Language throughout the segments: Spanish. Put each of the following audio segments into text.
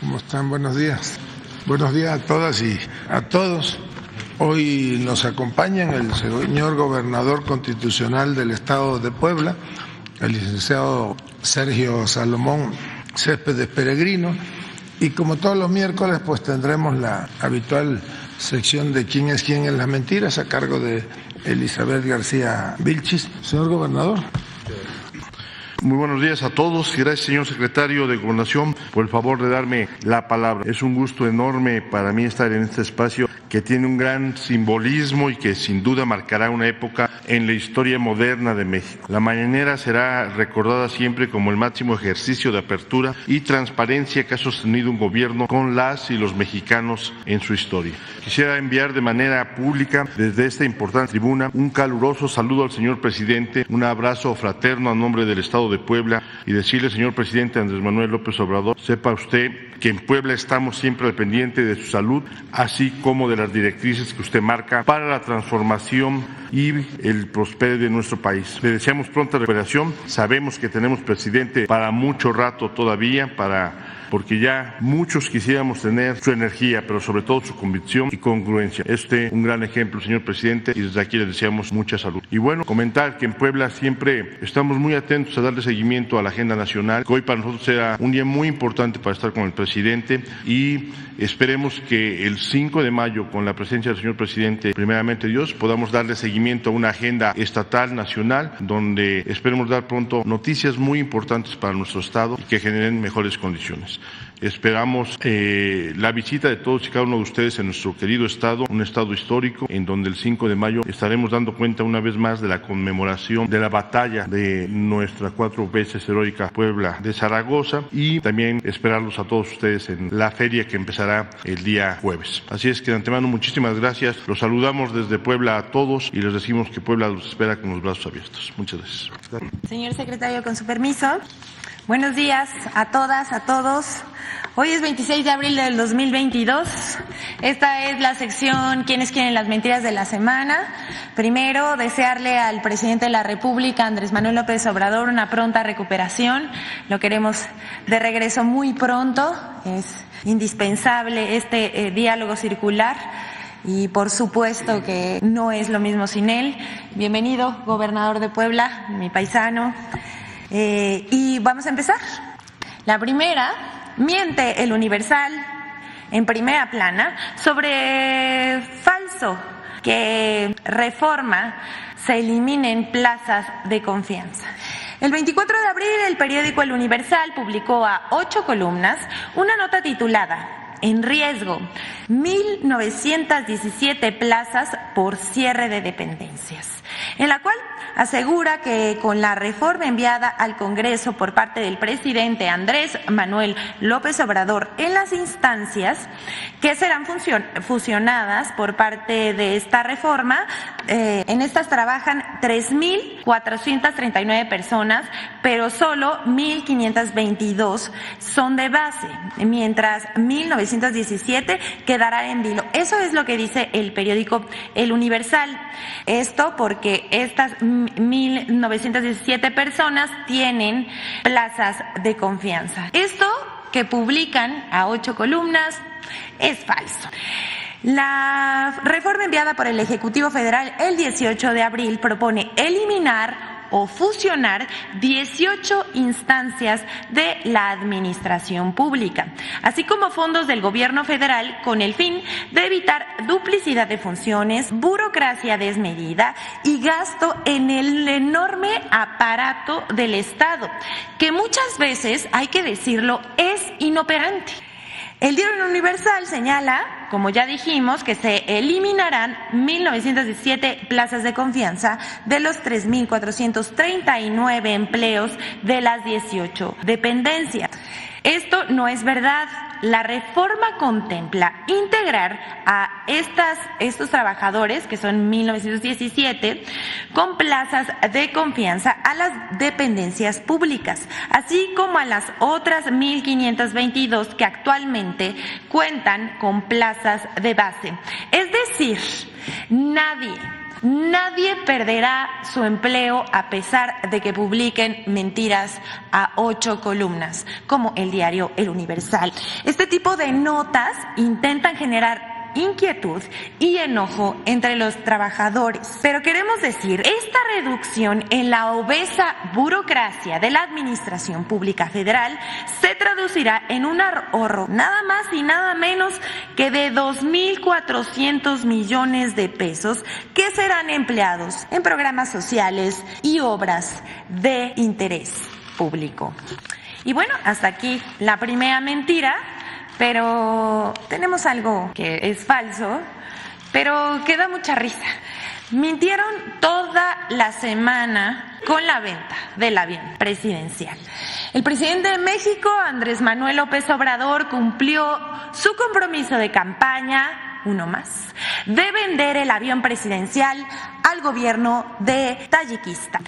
¿Cómo están? Buenos días. Buenos días a todas y a todos. Hoy nos acompañan el señor gobernador constitucional del Estado de Puebla, el licenciado Sergio Salomón Céspedes Peregrino, y como todos los miércoles pues tendremos la habitual sección de quién es quién en las mentiras a cargo de Elizabeth García Vilchis. Señor gobernador. Muy buenos días a todos. Gracias, señor secretario de Gobernación, por el favor de darme la palabra. Es un gusto enorme para mí estar en este espacio que tiene un gran simbolismo y que sin duda marcará una época en la historia moderna de México. La mañanera será recordada siempre como el máximo ejercicio de apertura y transparencia que ha sostenido un gobierno con las y los mexicanos en su historia. Quisiera enviar de manera pública desde esta importante tribuna un caluroso saludo al señor presidente, un abrazo fraterno a nombre del Estado de Puebla y decirle, señor presidente Andrés Manuel López Obrador, sepa usted que en Puebla estamos siempre al pendiente de su salud, así como de las directrices que usted marca para la transformación y el prospero de nuestro país. Le deseamos pronta recuperación. Sabemos que tenemos presidente para mucho rato todavía, porque ya muchos quisiéramos tener su energía, pero sobre todo su convicción y congruencia. Un gran ejemplo, señor presidente, y desde aquí le deseamos mucha salud. Y bueno, comentar que en Puebla siempre estamos muy atentos a darle seguimiento a la agenda nacional, que hoy para nosotros será un día muy importante para estar con el presidente y esperemos que el 5 de mayo, con la presencia del señor presidente, primeramente Dios, podamos darle seguimiento a una agenda estatal, nacional, donde esperemos dar pronto noticias muy importantes para nuestro Estado y que generen mejores condiciones. Esperamos la visita de todos y cada uno de ustedes en nuestro querido Estado, un Estado histórico, en donde el 5 de mayo estaremos dando cuenta una vez más de la conmemoración de la batalla de nuestra 4 veces heroica Puebla de Zaragoza, y también esperarlos a todos ustedes en la feria que empezará el día jueves. Así es que de antemano muchísimas gracias, los saludamos desde Puebla a todos y les decimos que Puebla los espera con los brazos abiertos. Muchas gracias. Señor secretario, con su permiso. Buenos días a todas, a todos. Hoy es 26 de abril del 2022. Esta es la sección ¿Quiénes quieren las mentiras de la semana? Primero, desearle al presidente de la República, Andrés Manuel López Obrador, una pronta recuperación. Lo queremos de regreso muy pronto. Es indispensable este diálogo circular. Y por supuesto que no es lo mismo sin él. Bienvenido, gobernador de Puebla, mi paisano. Y vamos a empezar. La primera, miente el Universal en primera plana sobre falso que Reforma se eliminen plazas de confianza. El 24 de abril el periódico El Universal publicó a 8 columnas una nota titulada En riesgo, 1,917 plazas por cierre de dependencias, en la cual asegura que con la reforma enviada al Congreso por parte del presidente Andrés Manuel López Obrador en las instancias que serán fusionadas por parte de esta reforma, en estas trabajan 3,439 personas, pero solo 1,522 son de base, mientras 1,917 quedarán en vilo. Eso es lo que dice el periódico El Universal. Esto porque estas 1,917 personas tienen plazas de confianza. Esto que publican a 8 columnas es falso. La reforma enviada por el Ejecutivo Federal el 18 de abril propone eliminar o fusionar 18 instancias de la administración pública, así como fondos del gobierno federal, con el fin de evitar duplicidad de funciones, burocracia desmedida y gasto en el enorme aparato del Estado, que muchas veces, hay que decirlo, es inoperante. El Diario Universal señala, como ya dijimos, que se eliminarán 1,917 plazas de confianza de los 3,439 empleos de las 18 dependencias. Esto no es verdad. La reforma contempla integrar a estos trabajadores, que son 1,917, con plazas de confianza a las dependencias públicas, así como a las otras 1,522 que actualmente cuentan con plazas de base. Es decir, nadie, Nadie perderá su empleo a pesar de que publiquen mentiras a 8 columnas, como el diario El Universal. Este tipo de notas intentan generar inquietud y enojo entre los trabajadores. Pero queremos decir, esta reducción en la obesa burocracia de la Administración Pública Federal se traducirá en un ahorro nada más y nada menos que de 2.400 millones de pesos que serán empleados en programas sociales y obras de interés público. Y bueno, hasta aquí la primera mentira. Pero tenemos algo que es falso, pero que da mucha risa. Mintieron toda la semana con la venta del avión presidencial. El presidente de México, Andrés Manuel López Obrador, cumplió su compromiso de campaña, uno más, de vender el avión presidencial al gobierno de Tayikistán.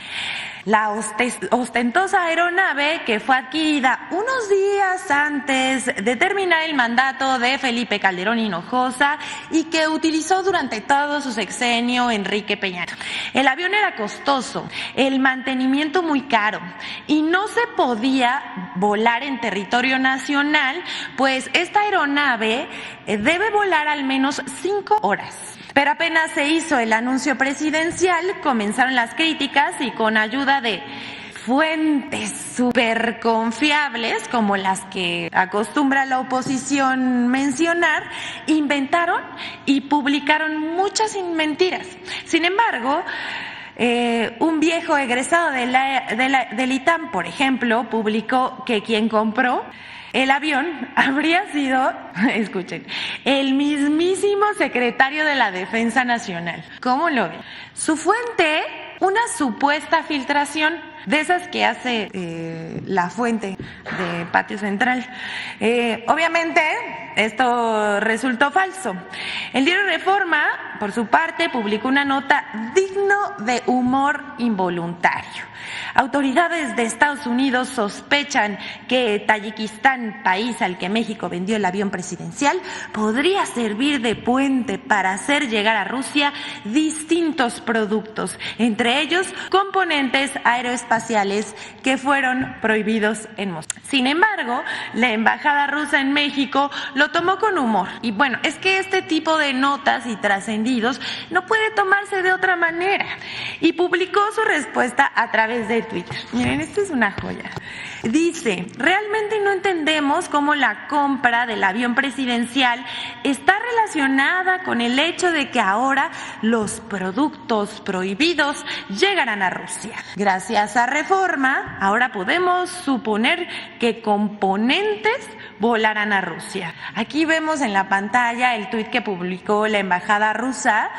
La ostentosa aeronave, que fue adquirida unos días antes de terminar el mandato de Felipe Calderón Hinojosa y que utilizó durante todo su sexenio Enrique Peña Nieto. El avión era costoso, el mantenimiento muy caro y no se podía volar en territorio nacional, pues esta aeronave debe volar al menos 5 horas. Pero apenas se hizo el anuncio presidencial, comenzaron las críticas y con ayuda de fuentes súper confiables, como las que acostumbra la oposición mencionar, inventaron y publicaron muchas mentiras. Sin embargo, un viejo egresado del ITAM, por ejemplo, publicó que quien compró el avión habría sido, escuchen, el mismísimo secretario de la Defensa Nacional. ¿Cómo lo ven? Su fuente, una supuesta filtración de esas que hace la fuente de Patio Central. Obviamente, esto resultó falso. El diario Reforma, por su parte, publicó una nota digno de humor involuntario. Autoridades de Estados Unidos sospechan que Tayikistán, país al que México vendió el avión presidencial, podría servir de puente para hacer llegar a Rusia distintos productos, entre ellos componentes aeroespaciales que fueron prohibidos en Moscú. Sin embargo, la embajada rusa en México lo tomó con humor. Y bueno, es que este tipo de notas y trascendidos no puede tomarse de otra manera. Y publicó su respuesta a través de Twitter. Miren, esto es una joya. Dice, realmente no entendemos cómo la compra del avión presidencial está relacionada con el hecho de que ahora los productos prohibidos llegarán a Rusia. Gracias a Reforma, ahora podemos suponer que componentes volarán a Rusia. Aquí vemos en la pantalla el tuit que publicó la embajada rusa.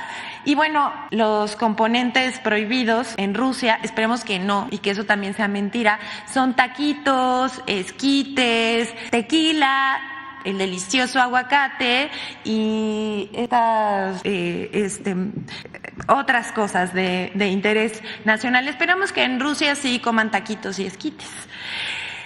Y bueno, los componentes prohibidos en Rusia, esperemos que no y que eso también sea mentira, son taquitos, esquites, tequila, el delicioso aguacate y estas otras cosas de interés nacional. Esperamos que en Rusia sí coman taquitos y esquites.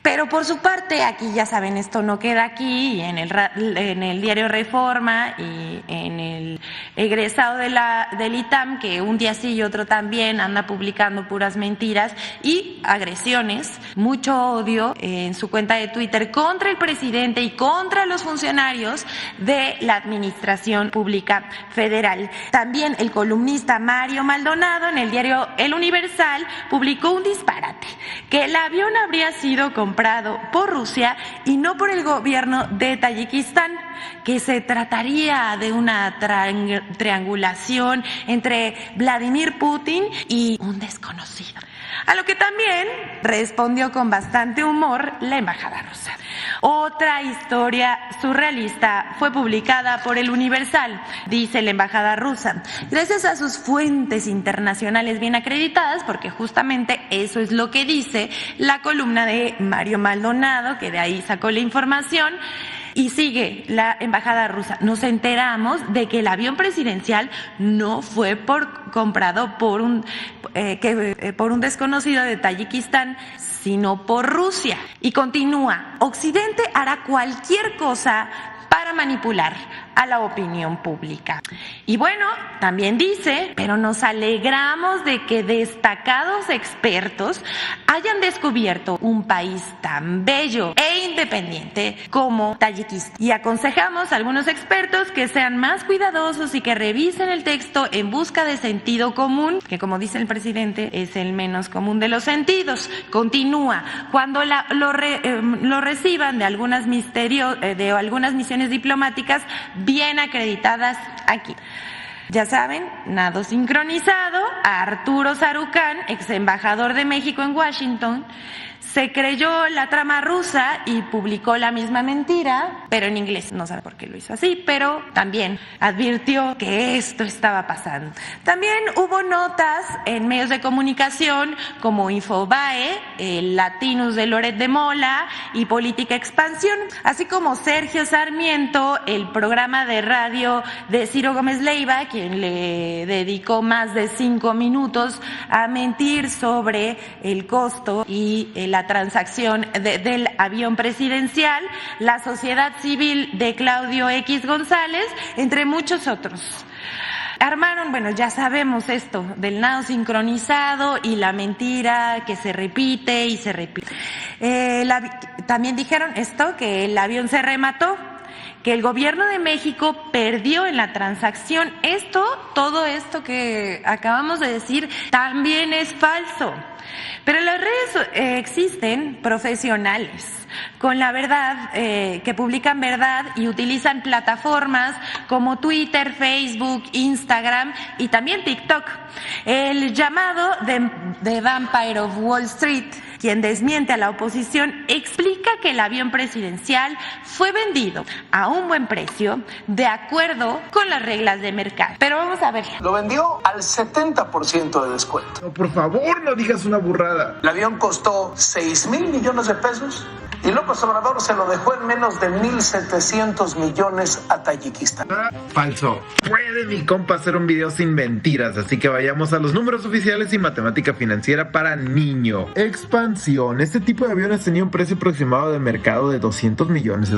Pero por su parte, aquí ya saben, esto no queda aquí, y en el diario Reforma y en el egresado del ITAM, que un día sí y otro también anda publicando puras mentiras y agresiones, mucho odio en su cuenta de Twitter contra el presidente y contra los funcionarios de la Administración Pública Federal. También el columnista Mario Maldonado en el diario El Universal publicó un disparate, que el avión habría sido comprado por Rusia y no por el gobierno de Tayikistán, que se trataría de una triangulación entre Vladimir Putin y un desconocido. A lo que también respondió con bastante humor la embajada rusa. Otra historia surrealista fue publicada por El Universal, dice la embajada rusa. Gracias a sus fuentes internacionales bien acreditadas, porque justamente eso es lo que dice la columna de Mario Maldonado, que de ahí sacó la información. Y sigue la embajada rusa. Nos enteramos de que el avión presidencial no fue comprado por un desconocido de Tayikistán, sino por Rusia. Y continúa, Occidente hará cualquier cosa para manipular a la opinión pública. Y bueno, también dice, pero nos alegramos de que destacados expertos hayan descubierto un país tan bello e independiente como Tayikistán. Y aconsejamos a algunos expertos que sean más cuidadosos y que revisen el texto en busca de sentido común, que como dice el presidente, es el menos común de los sentidos. Continúa, cuando lo reciban de algunas misiones diplomáticas bien acreditadas aquí. Ya saben, nado sincronizado, Arturo Sarucán, ex embajador de México en Washington, se creyó la trama rusa y publicó la misma mentira, pero en inglés. No sabe por qué lo hizo así, pero también advirtió que esto estaba pasando. También hubo notas en medios de comunicación como Infobae, el Latinus de Loret de Mola y Política Expansión, así como Sergio Sarmiento, el programa de radio de Ciro Gómez Leiva, quien le dedicó más de 5 minutos a mentir sobre el costo y la transacción del avión presidencial, la sociedad civil de Claudio X González, entre muchos otros. Armaron, bueno, ya sabemos esto del nado sincronizado y la mentira que se repite y se repite. También dijeron esto, que el avión se remató, que el gobierno de México perdió en la transacción. Todo esto que acabamos de decir también es falso. Pero en las redes existen profesionales con la verdad, que publican verdad y utilizan plataformas como Twitter, Facebook, Instagram y también TikTok. El llamado The Vampire of Wall Street, quien desmiente a la oposición, explica que el avión presidencial fue vendido a un buen precio de acuerdo con las reglas de mercado. Pero vamos a ver. Lo vendió al 70% de descuento. No, por favor, no digas una burrada. El avión costó 6,000 millones de pesos y López Obrador se lo dejó en menos de 1,700 millones a Tayikistán. Falso. Puede mi compa hacer un video sin mentiras, así que vayamos a los números oficiales y matemática financiera para niño. Expansión. Este tipo de aviones tenía un precio aproximado de mercado de $200 millones.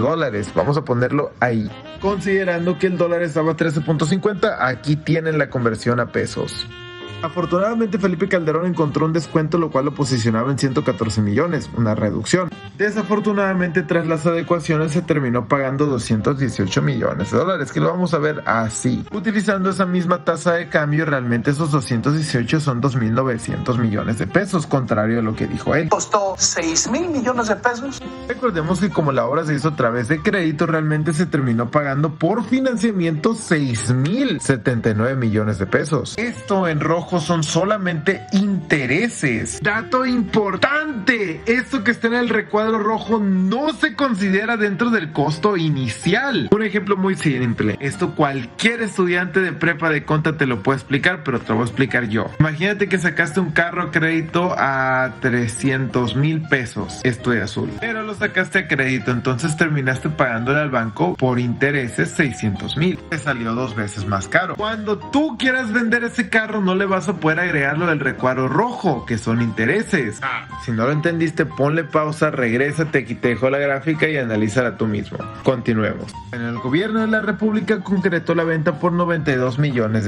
Vamos a ponerlo ahí. Considerando que el dólar estaba a 13.50, aquí tienen la conversión a pesos. Afortunadamente Felipe Calderón encontró un descuento, lo cual lo posicionaba en 114 millones, una reducción. Desafortunadamente, tras las adecuaciones se terminó pagando $218 millones, que lo vamos a ver así. Utilizando esa misma tasa de cambio, realmente esos 218 son 2.900 millones de pesos, contrario a lo que dijo él. Costó 6,000 millones de pesos. Recordemos que como la obra se hizo a través de crédito, realmente se terminó pagando por financiamiento 6.079 millones de pesos. Esto en rojo son solamente intereses. Dato importante, esto que está en el recuadro rojo no se considera dentro del costo inicial. Un ejemplo muy simple, esto cualquier estudiante de prepa de conta te lo puede explicar, pero te lo voy a explicar yo. Imagínate que sacaste un carro a crédito a 300,000 pesos, esto de azul, pero lo sacaste a crédito, entonces terminaste pagándole al banco por intereses 600,000. Te salió 2 veces más caro. Cuando tú quieras vender ese carro, no le vas a poder agregarlo del recuadro rojo, que son intereses. Si no lo entendiste, ponle pausa, regrésate, aquí te dejo la gráfica y analízala tú mismo. Continuemos. En el gobierno de la República concretó la venta por $92 millones,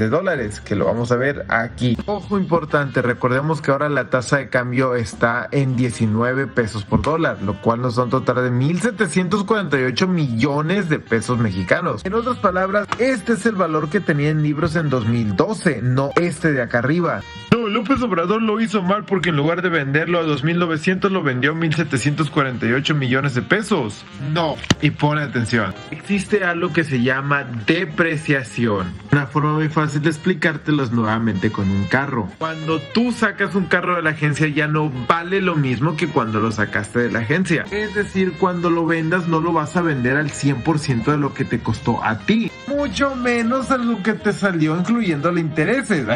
que lo vamos a ver aquí. Ojo importante, recordemos que ahora la tasa de cambio está en 19 pesos por dólar, lo cual nos da un total de 1,748 millones de pesos mexicanos. En otras palabras, este es el valor que tenía en libros en 2012, no este de acá arriba. No, López Obrador lo hizo mal porque en lugar de venderlo a 2.900 lo vendió a 1,748 millones de pesos. No, y pone atención. Existe algo que se llama depreciación. Una forma muy fácil de explicártelo es nuevamente con un carro. Cuando tú sacas un carro de la agencia ya no vale lo mismo que cuando lo sacaste de la agencia. Es decir, cuando lo vendas no lo vas a vender al 100% de lo que te costó a ti. mucho menos de lo que te salió incluyendo los intereses.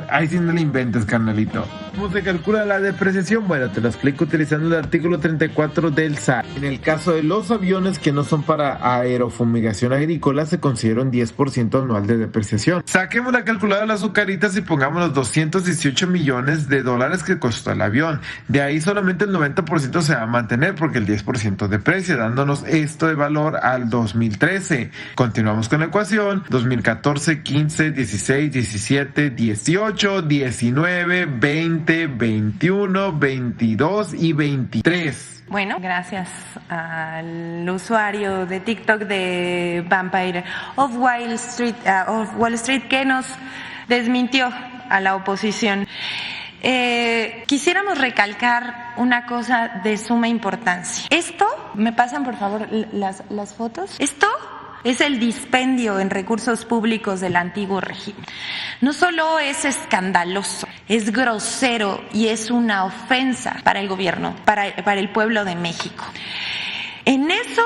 Ahí sí no le inventes, carnalito. ¿Cómo se calcula la depreciación? Bueno, te lo explico utilizando el artículo 34 del SAT. En el caso de los aviones que no son para aerofumigación agrícola, se considera un 10% anual de depreciación. Saquemos la calculadora de las azucaritas y pongamos los 218 millones de dólares que costó el avión. De ahí solamente el 90% se va a mantener porque el 10% deprecia, dándonos esto de valor al 2013. Continuamos con la ecuación. 2014, 15, 16, 17, 18, 19, 20, 21, 22 y 23. Bueno, gracias al usuario de TikTok de Vampire of Wall Street que nos desmintió a la oposición. Quisiéramos recalcar una cosa de suma importancia. Esto, ¿me pasan por favor las fotos? Esto es el dispendio en recursos públicos del antiguo régimen. No solo es escandaloso, es grosero y es una ofensa para el gobierno, para el pueblo de México. En eso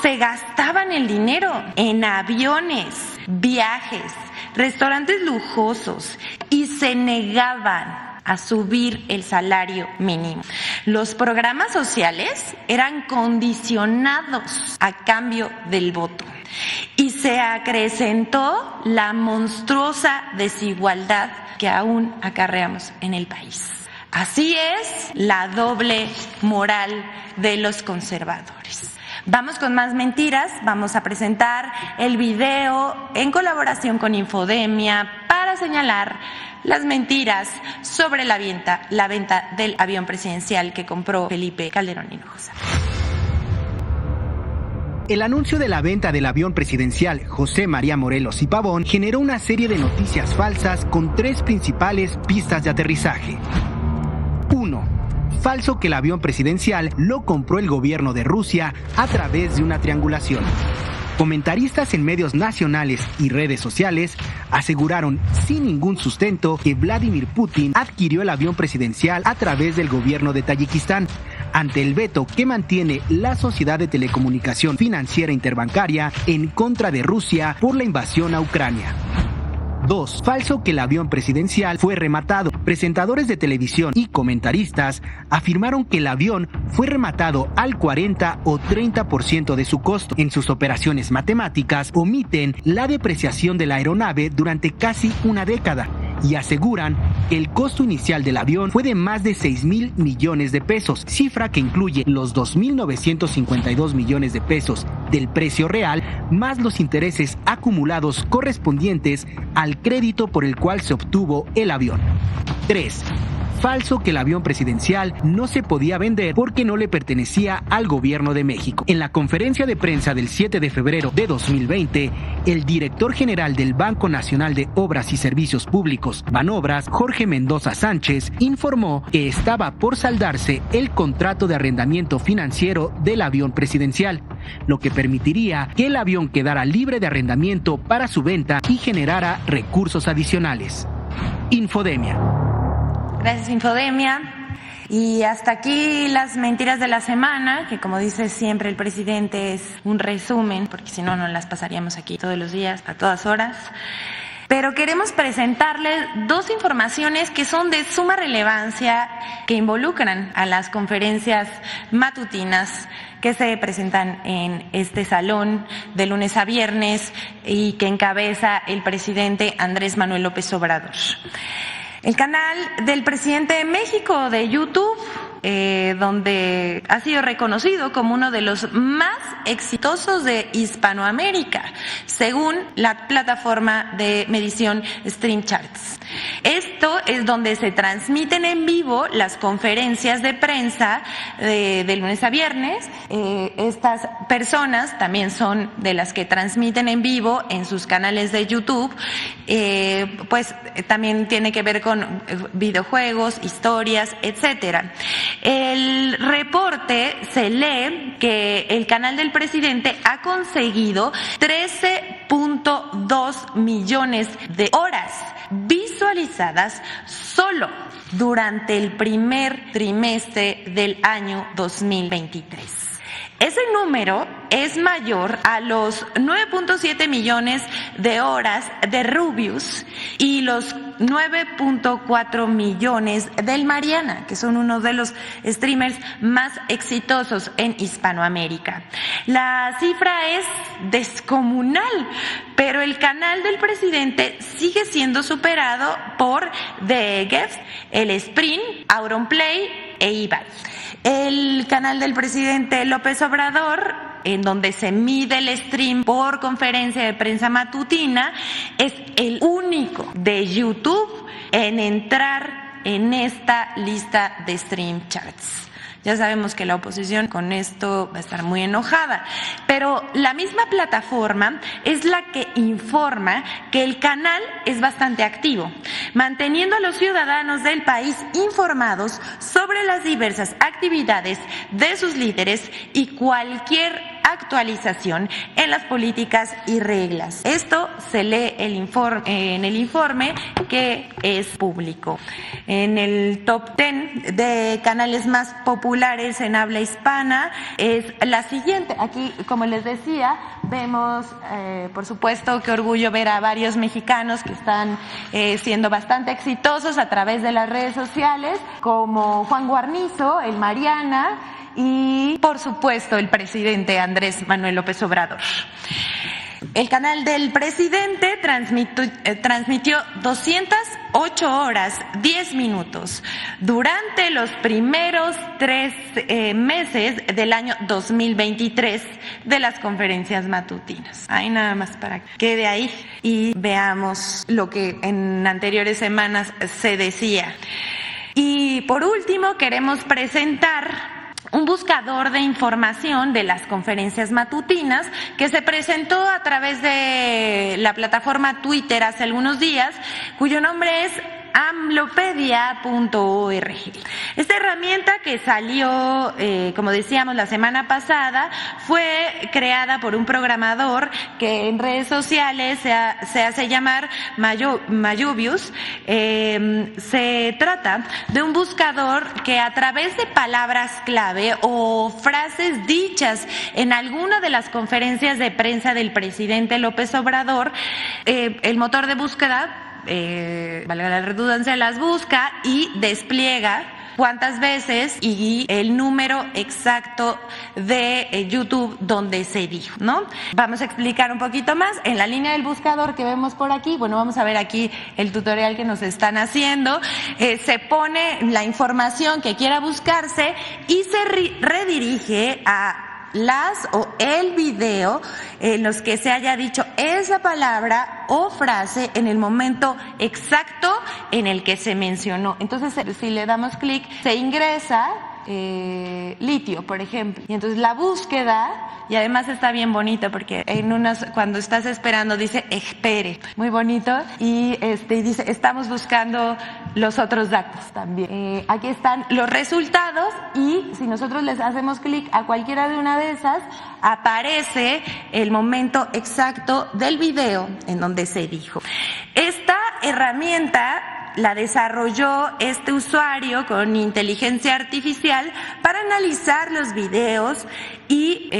se gastaban el dinero, en aviones, viajes, restaurantes lujosos, y se negaban a subir el salario mínimo. Los programas sociales eran condicionados a cambio del voto y se acrecentó la monstruosa desigualdad que aún acarreamos en el país. Así es la doble moral de los conservadores. Vamos con más mentiras, vamos a presentar el video en colaboración con Infodemia para señalar las mentiras sobre la venta del avión presidencial que compró Felipe Calderón Hinojosa. El anuncio de la venta del avión presidencial José María Morelos y Pavón generó una serie de noticias falsas con tres principales pistas de aterrizaje. 1. Falso que el avión presidencial lo compró el gobierno de Rusia a través de una triangulación. Comentaristas en medios nacionales y redes sociales aseguraron sin ningún sustento que Vladimir Putin adquirió el avión presidencial a través del gobierno de Tayikistán, ante el veto que mantiene la Sociedad de Telecomunicación Financiera Interbancaria en contra de Rusia por la invasión a Ucrania. 2. Falso que el avión presidencial fue rematado. Presentadores de televisión y comentaristas afirmaron que el avión fue rematado al 40 o 30% de su costo. En sus operaciones matemáticas omiten la depreciación de la aeronave durante casi una década y aseguran que el costo inicial del avión fue de más de 6,000 millones de pesos, cifra que incluye los 2,952 millones de pesos del precio real, más los intereses acumulados correspondientes al crédito por el cual se obtuvo el avión. 3. Falso que el avión presidencial no se podía vender porque no le pertenecía al gobierno de México. En la conferencia de prensa del 7 de febrero de 2020, el director general del Banco Nacional de Obras y Servicios Públicos, Banobras, Jorge Mendoza Sánchez, informó que estaba por saldarse el contrato de arrendamiento financiero del avión presidencial, lo que permitiría que el avión quedara libre de arrendamiento para su venta y generara recursos adicionales. Infodemia. Gracias, Infodemia. Y hasta aquí las mentiras de la semana, que como dice siempre el presidente es un resumen, porque si no, no las pasaríamos aquí todos los días, a todas horas. Pero queremos presentarles dos informaciones que son de suma relevancia, que involucran a las conferencias matutinas que se presentan en este salón de lunes a viernes y que encabeza el presidente Andrés Manuel López Obrador. El canal del presidente de México de YouTube, donde ha sido reconocido como uno de los más exitosos de Hispanoamérica, según la plataforma de medición Stream Charts. Esto es donde se transmiten en vivo las conferencias de prensa de lunes a viernes. Estas personas también son de las que transmiten en vivo en sus canales de YouTube, pues también tiene que ver con videojuegos, historias, etcétera. El reporte se lee que el canal del presidente ha conseguido 13.2 millones de horas visualizadas solo durante el primer trimestre del año 2023. Ese número es mayor a los 9.7 millones de horas de Rubius y los 9.4 millones del Mariana, que son uno de los streamers más exitosos en Hispanoamérica. La cifra es descomunal, pero el canal del presidente sigue siendo superado por The Guest, el Sprint, Auronplay e Ibai. El canal del presidente López Obrador, en donde se mide el stream por conferencia de prensa matutina, es el único de YouTube en entrar en esta lista de Stream Charts. Ya sabemos que la oposición con esto va a estar muy enojada, pero la misma plataforma es la que informa que el canal es bastante activo, manteniendo a los ciudadanos del país informados sobre las diversas actividades de sus líderes y cualquier actualización en las políticas y reglas. Esto se lee en el informe que es público. En el top 10 de canales más populares en habla hispana es la siguiente. Aquí, como les decía, vemos, por supuesto, qué orgullo ver a varios mexicanos que están siendo bastante exitosos a través de las redes sociales, como Juan Guarnizo, el Mariana, y, por supuesto, el presidente Andrés Manuel López Obrador. El canal del presidente transmitió 208 horas, 10 minutos durante los primeros 3 meses del año 2023 de las conferencias matutinas. Ahí nada más para que quede ahí y veamos lo que en anteriores semanas se decía. Y por último, queremos presentar un buscador de información de las conferencias matutinas que se presentó a través de la plataforma Twitter hace algunos días, cuyo nombre es amlopedia.org. Esta herramienta que salió, como decíamos, la semana pasada, fue creada por un programador que en redes sociales se hace llamar Mayubius. Se trata de un buscador que a través de palabras clave o frases dichas en alguna de las conferencias de prensa del presidente López Obrador, el motor de búsqueda, valga la redundancia, las busca y despliega cuántas veces y el número exacto de YouTube donde se dijo, ¿no? Vamos a explicar un poquito más. En la línea del buscador que vemos por aquí, bueno, vamos a ver aquí el tutorial que nos están haciendo. Se pone la información que quiera buscarse y se redirige a las o el video en los que se haya dicho esa palabra o frase en el momento exacto en el que se mencionó. Entonces, si le damos clic, se ingresa litio, por ejemplo, y entonces la búsqueda, y además está bien bonito porque cuando estás esperando dice espere, muy bonito, y dice estamos buscando los otros datos también. Aquí están los resultados y si nosotros les hacemos clic a cualquiera de una de esas, aparece el momento exacto del video en donde se dijo. Esta herramienta la desarrolló este usuario con inteligencia artificial para analizar los videos y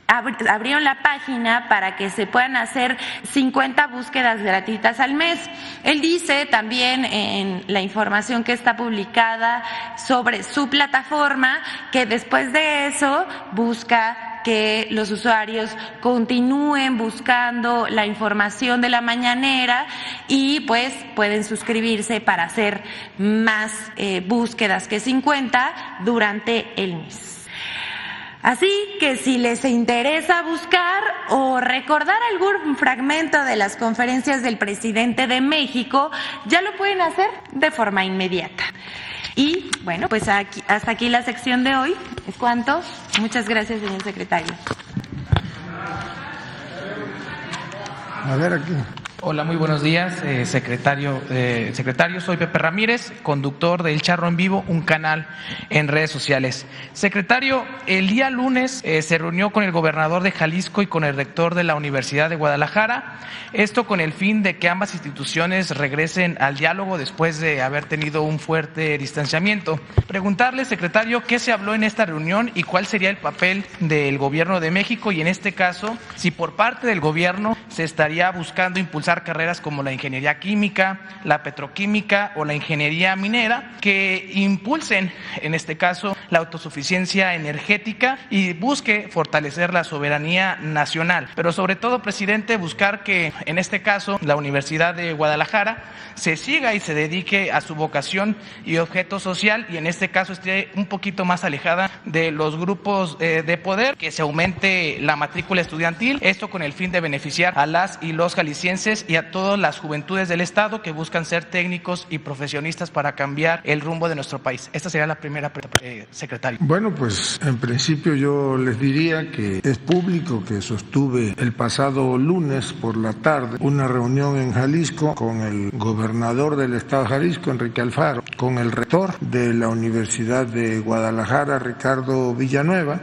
abrieron la página para que se puedan hacer 50 búsquedas gratuitas al mes. Él dice también en la información que está publicada sobre su plataforma que después de eso busca que los usuarios continúen buscando la información de la mañanera y pues pueden suscribirse para hacer más búsquedas que 50 durante el mes. Así que si les interesa buscar o recordar algún fragmento de las conferencias del presidente de México, ya lo pueden hacer de forma inmediata. Y bueno, pues hasta aquí la sección de hoy. ¿Es cuánto? Muchas gracias, señor secretario. A ver aquí. Hola, muy buenos días, secretario. Soy Pepe Ramírez, conductor de El Charro en Vivo, un canal en redes sociales. Secretario, el día lunes se reunió con el gobernador de Jalisco y con el rector de la Universidad de Guadalajara, esto con el fin de que ambas instituciones regresen al diálogo después de haber tenido un fuerte distanciamiento. Preguntarle, secretario, ¿qué se habló en esta reunión y cuál sería el papel del gobierno de México? Y en este caso, si por parte del gobierno se estaría buscando impulsar carreras como la ingeniería química, la petroquímica o la ingeniería minera, que impulsen, en este caso, la autosuficiencia energética y busque fortalecer la soberanía nacional. Pero sobre todo, presidente, buscar que, en este caso, la Universidad de Guadalajara se siga y se dedique a su vocación y objeto social, y en este caso esté un poquito más alejada de los grupos de poder, que se aumente la matrícula estudiantil, esto con el fin de beneficiar a las y los jaliscienses y a todas las juventudes del Estado que buscan ser técnicos y profesionistas para cambiar el rumbo de nuestro país. Esta sería la primera pregunta, secretario. Bueno, pues en principio yo les diría que es público que sostuve el pasado lunes por la tarde una reunión en Jalisco con el gobernador del Estado de Jalisco, Enrique Alfaro, con el rector de la Universidad de Guadalajara, Ricardo Villanueva.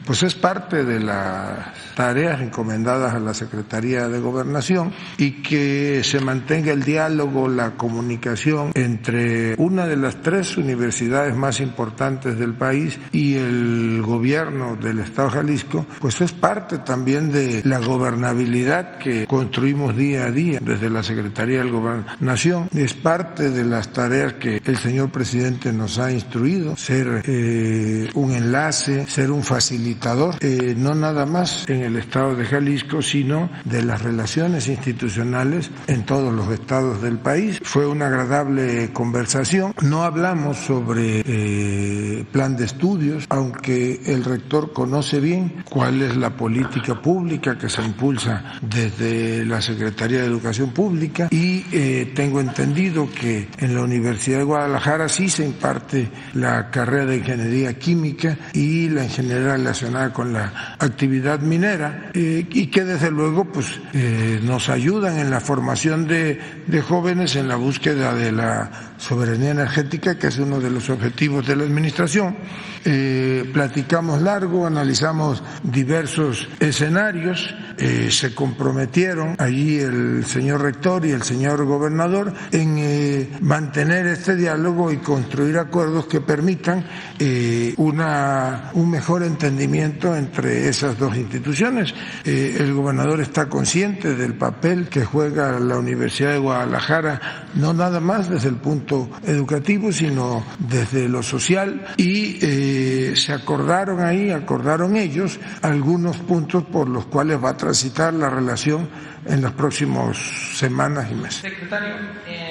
Pues es parte de las tareas encomendadas a la Secretaría de Gobernación, y que se mantenga el diálogo, la comunicación entre una de las 3 universidades más importantes del país y el gobierno del Estado de Jalisco, pues es parte también de la gobernabilidad que construimos día a día desde la Secretaría de Gobernación. Es parte de las tareas que el señor presidente nos ha instruido, ser un enlace, ser un facilitador, no nada más en el Estado de Jalisco, sino de las relaciones institucionales en todos los estados del país. Fue una agradable conversación. No hablamos sobre plan de estudios, aunque el rector conoce bien cuál es la política pública que se impulsa desde la Secretaría de Educación Pública, y tengo entendido que en la Universidad de Guadalajara sí se imparte la carrera de Ingeniería Química y la Ingeniería relacionada con la actividad minera, y que desde luego pues nos ayudan en la formación de jóvenes en la búsqueda de la soberanía energética, que es uno de los objetivos de la administración. Platicamos largo, analizamos diversos escenarios, se comprometieron allí el señor rector y el señor gobernador en mantener este diálogo y construir acuerdos que permitan un mejor entendimiento entre esas dos instituciones. El gobernador está consciente del papel que juega la Universidad de Guadalajara, no nada más desde el punto educativo, sino desde lo social, y se acordaron ellos algunos puntos por los cuales va a transitar la relación en las próximas semanas y meses. Secretario,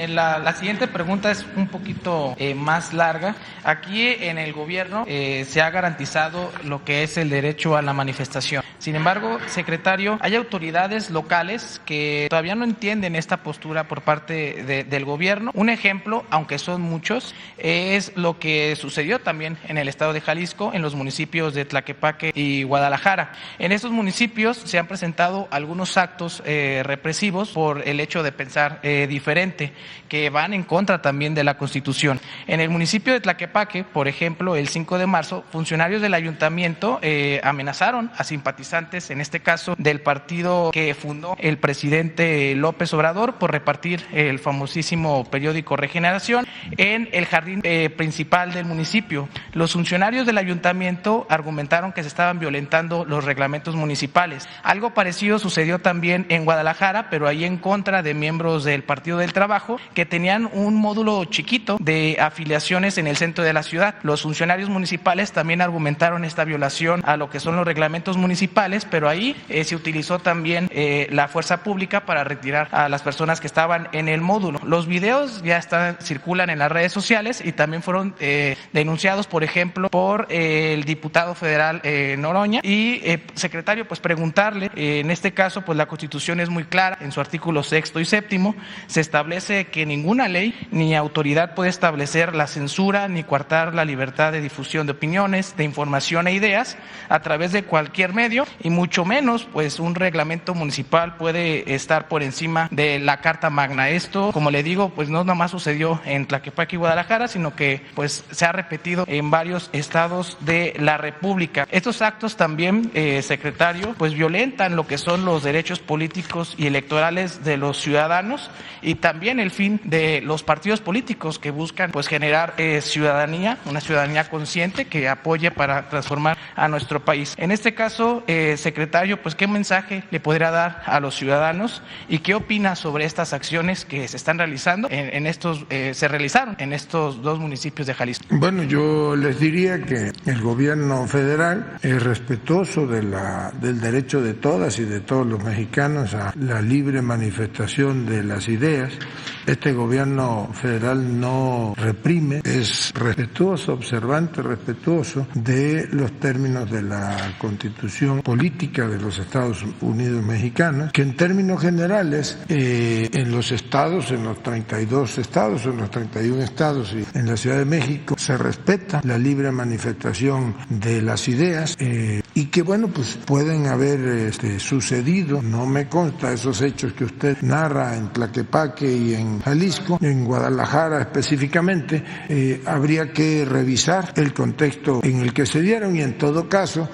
la siguiente pregunta es un poquito más larga. Aquí en el gobierno se ha garantizado lo que es el derecho a la manifestación. Sin embargo, secretario, hay autoridades locales que todavía no entienden esta postura por parte del gobierno. Un ejemplo, aunque son muchos, es lo que sucedió también en el estado de Jalisco, en los municipios de Tlaquepaque y Guadalajara. En estos municipios se han presentado algunos actos represivos por el hecho de pensar diferente, que van en contra también de la Constitución. En el municipio de Tlaquepaque, por ejemplo, el 5 de marzo, funcionarios del ayuntamiento amenazaron a simpatizantes, en este caso del partido que fundó el presidente López Obrador, por repartir el famosísimo periódico Regeneración en el jardín principal del municipio. Los funcionarios del ayuntamiento argumentaron que se estaban violentando los reglamentos municipales. Algo parecido sucedió también en Guadalajara, pero ahí en contra de miembros del Partido del Trabajo, que tenían un módulo chiquito de afiliaciones en el centro de la ciudad. Los funcionarios municipales también argumentaron esta violación a lo que son los reglamentos municipales, pero ahí se utilizó también la fuerza pública para retirar a las personas que estaban en el módulo. Los videos ya circulan en las redes sociales y también fueron denunciados, por ejemplo, por el diputado federal Noroña. Y, secretario, pues preguntarle, en este caso, pues la Constitución es muy clara, en su artículo 6º y 7º, se establece que ninguna ley ni autoridad puede establecer la censura ni coartar la libertad de difusión de opiniones, de información e ideas a través de cualquier medio, y mucho menos, pues, un reglamento municipal puede estar por encima de la Carta Magna. Esto, como le digo, pues no nada más sucedió en Tlaquepaque y Guadalajara, sino que pues se ha repetido en varios estados de la República. Estos actos también, secretario, pues violentan lo que son los derechos políticos y electorales de los ciudadanos, y también el fin de los partidos políticos que buscan pues generar ciudadanía, una ciudadanía consciente que apoye para transformar a nuestro país. En este caso, secretario, pues ¿qué mensaje le podrá dar a los ciudadanos y qué opina sobre estas acciones que se están realizando se realizaron en estos dos municipios de Jalisco? Bueno, yo les diría que el gobierno federal es respetuoso del derecho de todas y de todos los mexicanos a la libre manifestación de las ideas. Este gobierno federal no reprime, es respetuoso, observante, respetuoso de los términos de la Constitución política de los Estados Unidos mexicanos, que en términos generales, en los estados, en los 32 estados, en los 31 estados y en la Ciudad de México, se respeta la libre manifestación de las ideas, y que bueno, pues pueden haber sucedido, no me consta, esos hechos que usted narra en Tlaquepaque y en Jalisco, en Guadalajara específicamente. Habría que revisar el contexto en el que se dieron, y en todo caso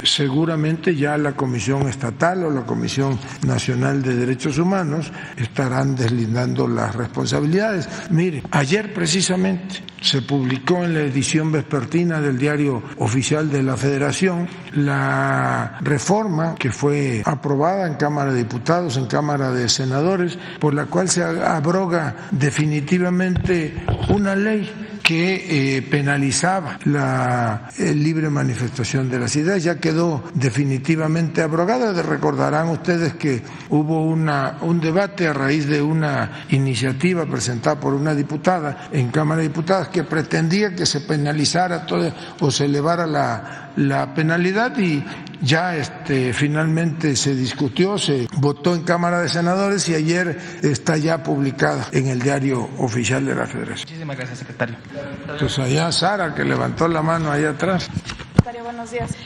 seguramente ya la Comisión Estatal o la Comisión Nacional de Derechos Humanos estarán deslindando las responsabilidades. Mire, ayer precisamente se publicó en la edición vespertina del Diario Oficial de la Federación la reforma que fue aprobada en Cámara de Diputados, en Cámara de Senadores, por la cual se abroga definitivamente una ley que penalizaba la libre manifestación de las ideas. Ya quedó definitivamente abrogada. Recordarán ustedes que hubo un debate a raíz de una iniciativa presentada por una diputada en Cámara de Diputados que pretendía que se penalizara todo o se elevara la penalidad, y ya finalmente se discutió, se votó en Cámara de Senadores y ayer está ya publicada en el Diario Oficial de la Federación. Muchísimas gracias, secretario. Pues allá Sara, que levantó la mano allá atrás. Secretario, buenos días.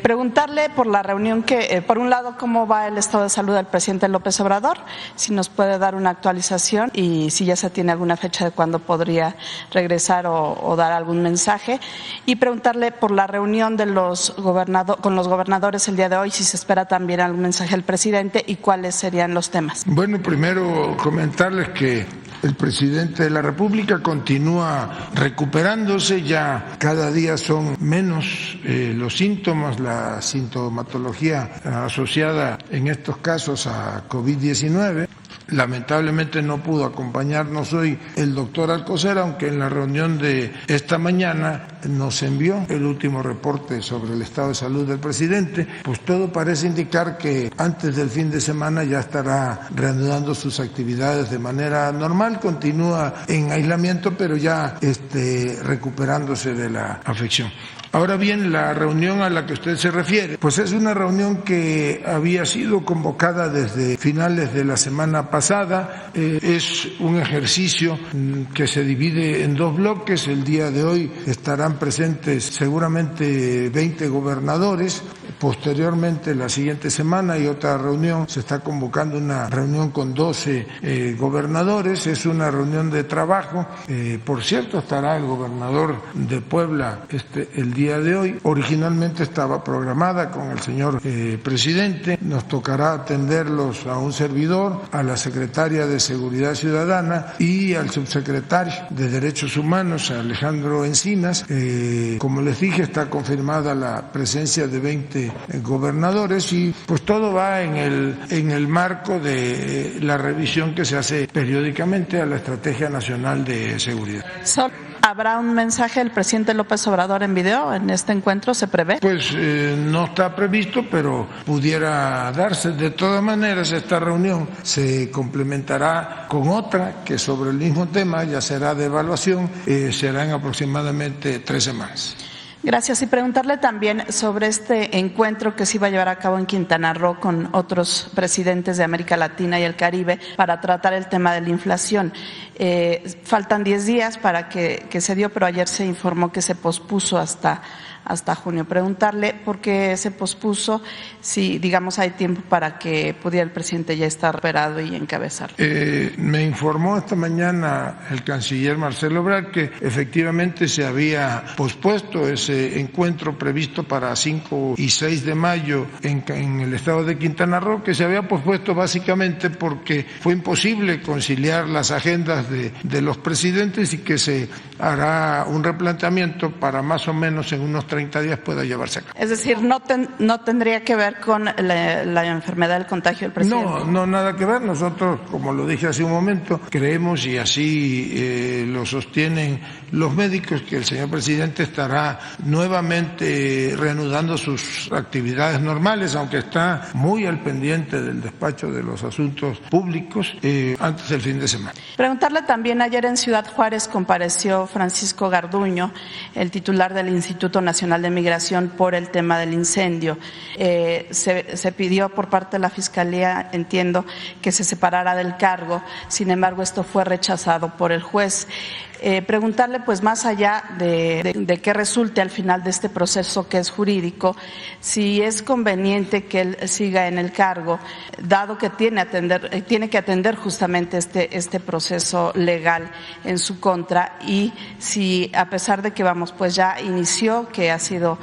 Preguntarle por la reunión por un lado, cómo va el estado de salud del presidente López Obrador, si nos puede dar una actualización y si ya se tiene alguna fecha de cuándo podría regresar o dar algún mensaje, y preguntarle por la reunión de con los gobernadores el día de hoy, si se espera también algún mensaje del presidente y cuáles serían los temas. Bueno, primero comentarles que el presidente de la República continúa recuperándose, ya cada día son menos los síntomas, la sintomatología asociada en estos casos a COVID-19. Lamentablemente no pudo acompañarnos hoy el doctor Alcocer, aunque en la reunión de esta mañana nos envió el último reporte sobre el estado de salud del presidente. Pues todo parece indicar que antes del fin de semana ya estará reanudando sus actividades de manera normal. Continúa en aislamiento, pero ya recuperándose de la afección. Ahora bien, la reunión a la que usted se refiere, pues es una reunión que había sido convocada desde finales de la semana pasada. Es un ejercicio que se divide en dos bloques. El día de hoy estarán presentes seguramente 20 gobernadores. Posteriormente, la siguiente semana hay otra reunión. Se está convocando una reunión con 12 gobernadores. Es una reunión de trabajo. Por cierto, estará el gobernador de Puebla el día de hoy. Originalmente estaba programada con el señor presidente. Nos tocará atenderlos a un servidor, a la secretaria de Seguridad Ciudadana y al subsecretario de Derechos Humanos, Alejandro Encinas. Como les dije, está confirmada la presencia de 20 gobernadores, y pues todo va en el marco de la revisión que se hace periódicamente a la Estrategia Nacional de Seguridad. ¿Habrá un mensaje del presidente López Obrador en video en este encuentro? ¿Se prevé? Pues no está previsto, pero pudiera darse. De todas maneras, esta reunión se complementará con otra que sobre el mismo tema, ya será de evaluación, será en aproximadamente 3 semanas. Gracias. Y preguntarle también sobre este encuentro que se iba a llevar a cabo en Quintana Roo con otros presidentes de América Latina y el Caribe para tratar el tema de la inflación. Faltan 10 días para que se dio, pero ayer se informó que se pospuso hasta junio. Preguntarle por qué se pospuso, si digamos hay tiempo para que pudiera el presidente ya estar operado y encabezar. Me informó esta mañana el canciller Marcelo Ebrard que efectivamente se había pospuesto ese encuentro previsto para 5 y 6 de mayo en el estado de Quintana Roo, que se había pospuesto básicamente porque fue imposible conciliar las agendas de los presidentes y que se hará un replanteamiento para más o menos en unos 30 días pueda llevarse a cabo. Es decir, no tendría que ver con la enfermedad del contagio del presidente. No, nada que ver. Nosotros, como lo dije hace un momento, creemos y así lo sostienen los médicos que el señor presidente estará nuevamente reanudando sus actividades normales, aunque está muy al pendiente del despacho de los asuntos públicos antes del fin de semana. Preguntarle también, ayer en Ciudad Juárez compareció Francisco Garduño, el titular del Instituto Nacional de Migración, por el tema del incendio. Se pidió por parte de la Fiscalía, entiendo, que se separara del cargo, sin embargo esto fue rechazado por el juez. Preguntarle, pues más allá de que resulte al final de este proceso que es jurídico, si es conveniente que él siga en el cargo, dado que tiene que atender justamente este proceso legal en su contra, y si a pesar de que pues ya inició, que ha sido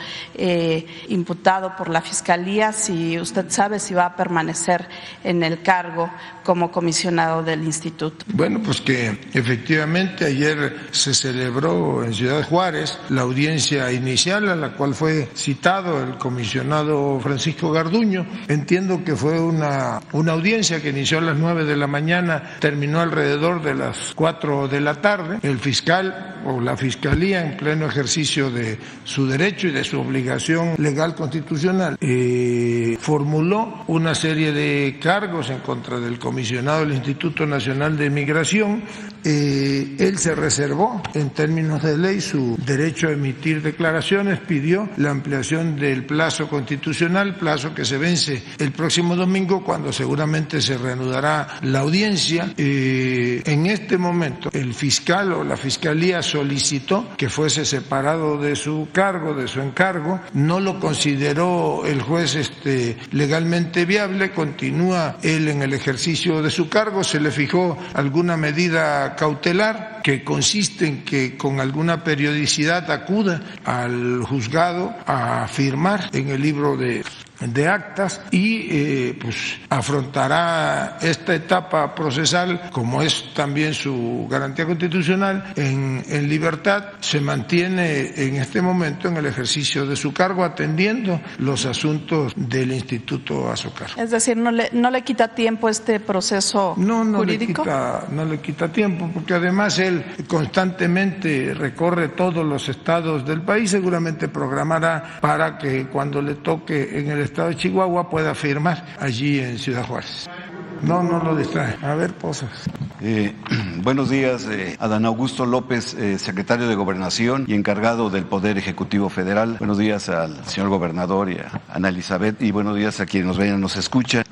imputado por la Fiscalía, si usted sabe si va a permanecer en el cargo como comisionado del instituto. Bueno, pues que efectivamente ayer se celebró en Ciudad Juárez la audiencia inicial a la cual fue citado el comisionado Francisco Garduño. Entiendo que fue una audiencia que inició a las 9 de la mañana, terminó alrededor de las 4 de la tarde. El fiscal o la Fiscalía, en pleno ejercicio de su derecho y de su obligación legal constitucional, formuló una serie de cargos en contra del comisionado del Instituto Nacional de Migración. Él se reservó en términos de ley su derecho a emitir declaraciones, pidió la ampliación del plazo constitucional, plazo que se vence el próximo domingo, cuando seguramente se reanudará la audiencia. En este momento el fiscal o la Fiscalía solicitó que fuese separado de su cargo, de su encargo. No lo consideró el juez legalmente viable, continúa él en el ejercicio de su cargo. Se le fijó alguna medida cautelar que consiste en que con alguna periodicidad acuda al juzgado a firmar en el libro de actas y pues afrontará esta etapa procesal, como es también su garantía constitucional, en libertad. Se mantiene en este momento en el ejercicio de su cargo, atendiendo los asuntos del instituto a su cargo. Es decir, no le quita tiempo este proceso jurídico. No le quita tiempo, porque además él constantemente recorre todos los estados del país. Seguramente programará para que cuando le toque en el estado de Chihuahua pueda firmar allí en Ciudad Juárez. No lo distrae. A ver, Pozas. Buenos días, Adán Augusto López, secretario de Gobernación y encargado del Poder Ejecutivo Federal. Buenos días al señor gobernador y a Ana Elizabeth, y buenos días a quienes nos ven y nos escuchan.